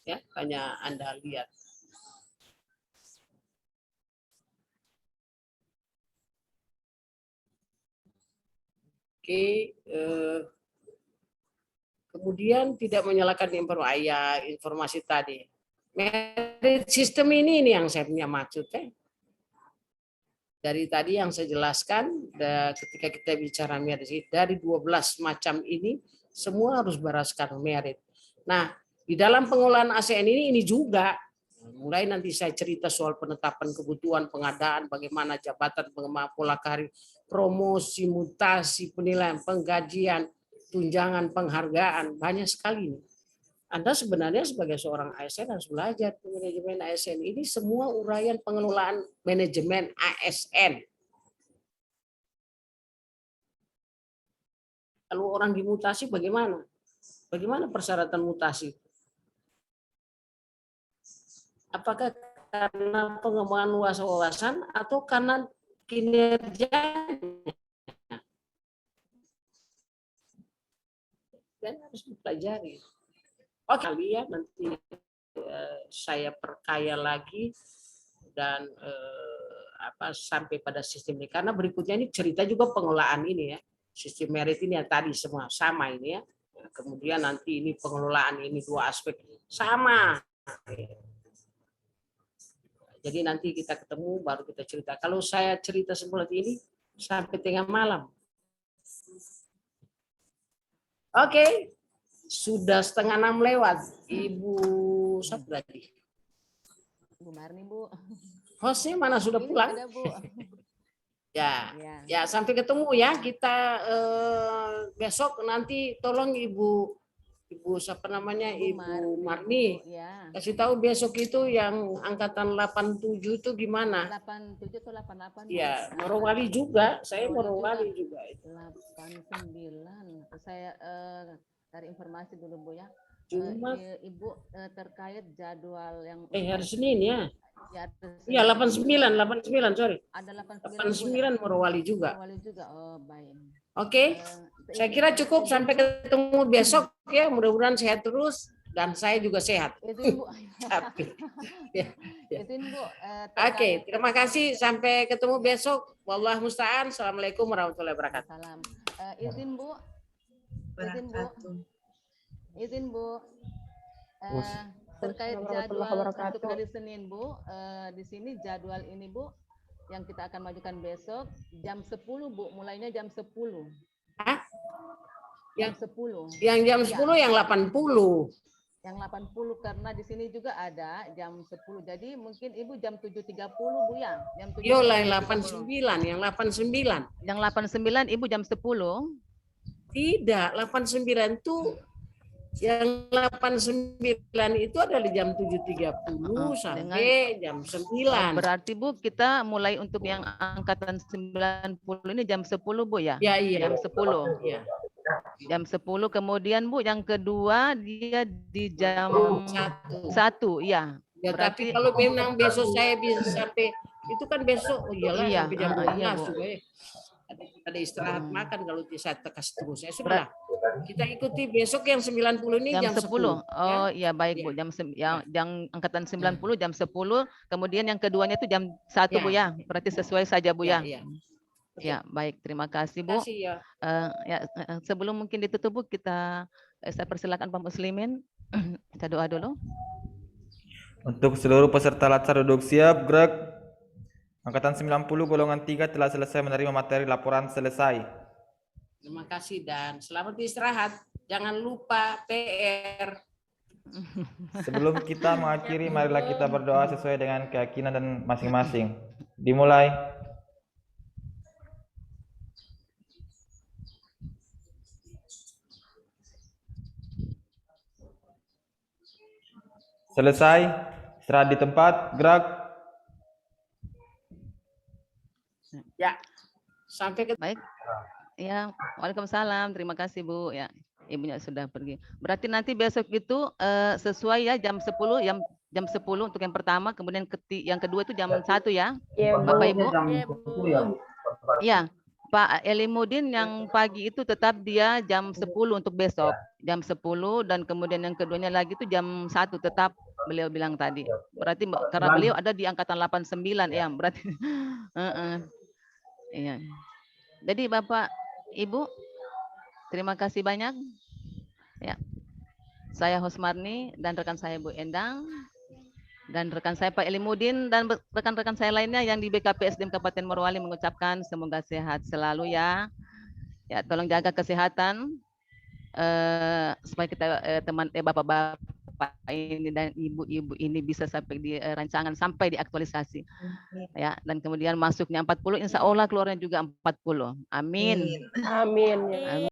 Ya, hanya Anda lihat. Oke, kemudian tidak menyalakan informasi tadi. Merit system ini yang saya punya maksud. Dari tadi yang saya jelaskan, ketika kita bicara merit, dari 12 macam ini, semua harus beraskan merit. Nah, di dalam pengelolaan ASN ini juga, mulai nanti saya cerita soal penetapan kebutuhan, pengadaan, bagaimana jabatan, bagaimana pola karir, promosi, mutasi, penilaian, penggajian, tunjangan, penghargaan, banyak sekali. Anda sebenarnya sebagai seorang ASN harus belajar manajemen ASN. Ini semua uraian pengelolaan manajemen ASN. Kalau orang dimutasi bagaimana? Bagaimana persyaratan mutasi? Apakah karena pengembangan luas wawasan atau karena kinerjanya? Dan harus dipelajari. Oh kalian nanti saya perkaya lagi dan sampai pada sistem ini, karena berikutnya ini cerita juga pengelolaan ini ya, sistem merit ini ya tadi semua sama ini ya, kemudian nanti ini pengelolaan ini dua aspek sama, jadi nanti kita ketemu baru kita cerita. Kalau saya cerita seperti ini sampai tengah malam. Oke. Sudah 5:30 lewat. Ibu siapa tadi? Bu Marni, Bu. Hostnya mana sudah Ini pulang? ada, Bu. Ya, Ya. ya sampai ketemu ya. Kita besok nanti tolong Ibu siapa namanya? Ibu Marni. Ya. Kasih tahu besok itu yang angkatan 87 itu gimana? 87 atau 88? Bu? Ya, Morowali juga. Saya Morowali Morowali juga. 89. Saya cari informasi dulu, Bu ya. Cuma Ibu terkait jadwal yang hari Senin ya. Ya, Iya 89 sorry. Ada 89 Morowali juga. Morowali juga. Oh, baik. Oke. Saya kira cukup sampai ketemu besok ya. Mudah-mudahan sehat terus dan saya juga sehat. Itu Bu. Tapi ya. Itu Bu. Oke, terima kasih sampai ketemu besok. Wallahu musta'an. Assalamualaikum warahmatullahi wabarakatuh. Salam. Izin Bu. Izin Bu. Terkait jadwal untuk hari Senin Bu, di sini jadwal ini Bu yang kita akan majukan besok jam 10 Bu, mulainya jam 10. Hah? Jam 10. Yang jam 10 yang 80. Yang 80 karena di sini juga ada jam 10. Jadi mungkin Ibu jam 7.30 Bu ya. Jam 7. Yo lah yang 89, yang 89. Yang 89 Ibu jam 10. Tidak, 89 itu yang 89 itu adalah jam 7.30 sampai jam 9. Berarti Bu kita mulai untuk yang angkatan 90 ini jam 10 Bu ya? Ya iya. Jam 10. Iya. Jam 10 kemudian Bu yang kedua dia di jam 1 ya. Ya berarti, tapi kalau memang besok saya bisa sampai itu kan besok iyalah iya, sampai jam 12 iya, juga ya. Ada istirahat makan kalau saya tekas terus. Ya sudah. Kita ikuti besok yang 90 ini jam 10. Oh iya baik Bu, yang angkatan 90 jam 10, kemudian yang keduanya itu jam 1 Bu ya. Berarti sesuai saja Bu ya. Ya, baik, terima kasih Bu. Terima kasih ya. Sebelum mungkin ditutup Bu, saya persilakan Pak Muslimin. Kita doa dulu. Untuk seluruh peserta latsar duduk siap, gerak. Angkatan 90 golongan 3 telah selesai menerima materi laporan selesai. Terima kasih dan selamat istirahat. Jangan lupa PR. Sebelum kita mengakhiri, marilah kita berdoa sesuai dengan keyakinan dan masing-masing. Dimulai. Selesai. Istirahat di tempat, gerak. Ya. Sampai ketemu. Baik. Ya, waalaikumsalam. Terima kasih Bu. Ya, ibunya sudah pergi. Berarti nanti besok itu sesuai ya jam 10 jam 10 untuk yang pertama, kemudian yang kedua itu jam 1 ya. Iya, Bapak Ibu. Ya, Ya, Pak Elimudin yang pagi itu tetap dia jam 10 untuk besok. Jam 10 dan kemudian yang keduanya lagi itu jam 1 tetap beliau bilang tadi. Berarti karena beliau ada di angkatan 89 ya, berarti Iya. Jadi Bapak Ibu Terima kasih banyak. Ya. Saya Husmarni dan rekan saya Bu Endang dan rekan saya Pak Elimudin dan rekan-rekan saya lainnya yang di BKPSDM Kabupaten Morowali mengucapkan semoga sehat selalu ya. Ya, tolong jaga kesehatan supaya kita bapak-bapak ini dan ibu-ibu ini bisa sampai di rancangan sampai diaktualisasi. Ya, dan kemudian masuknya 40, insya Allah keluarnya juga 40. Amin. Amin. Ya. Amin.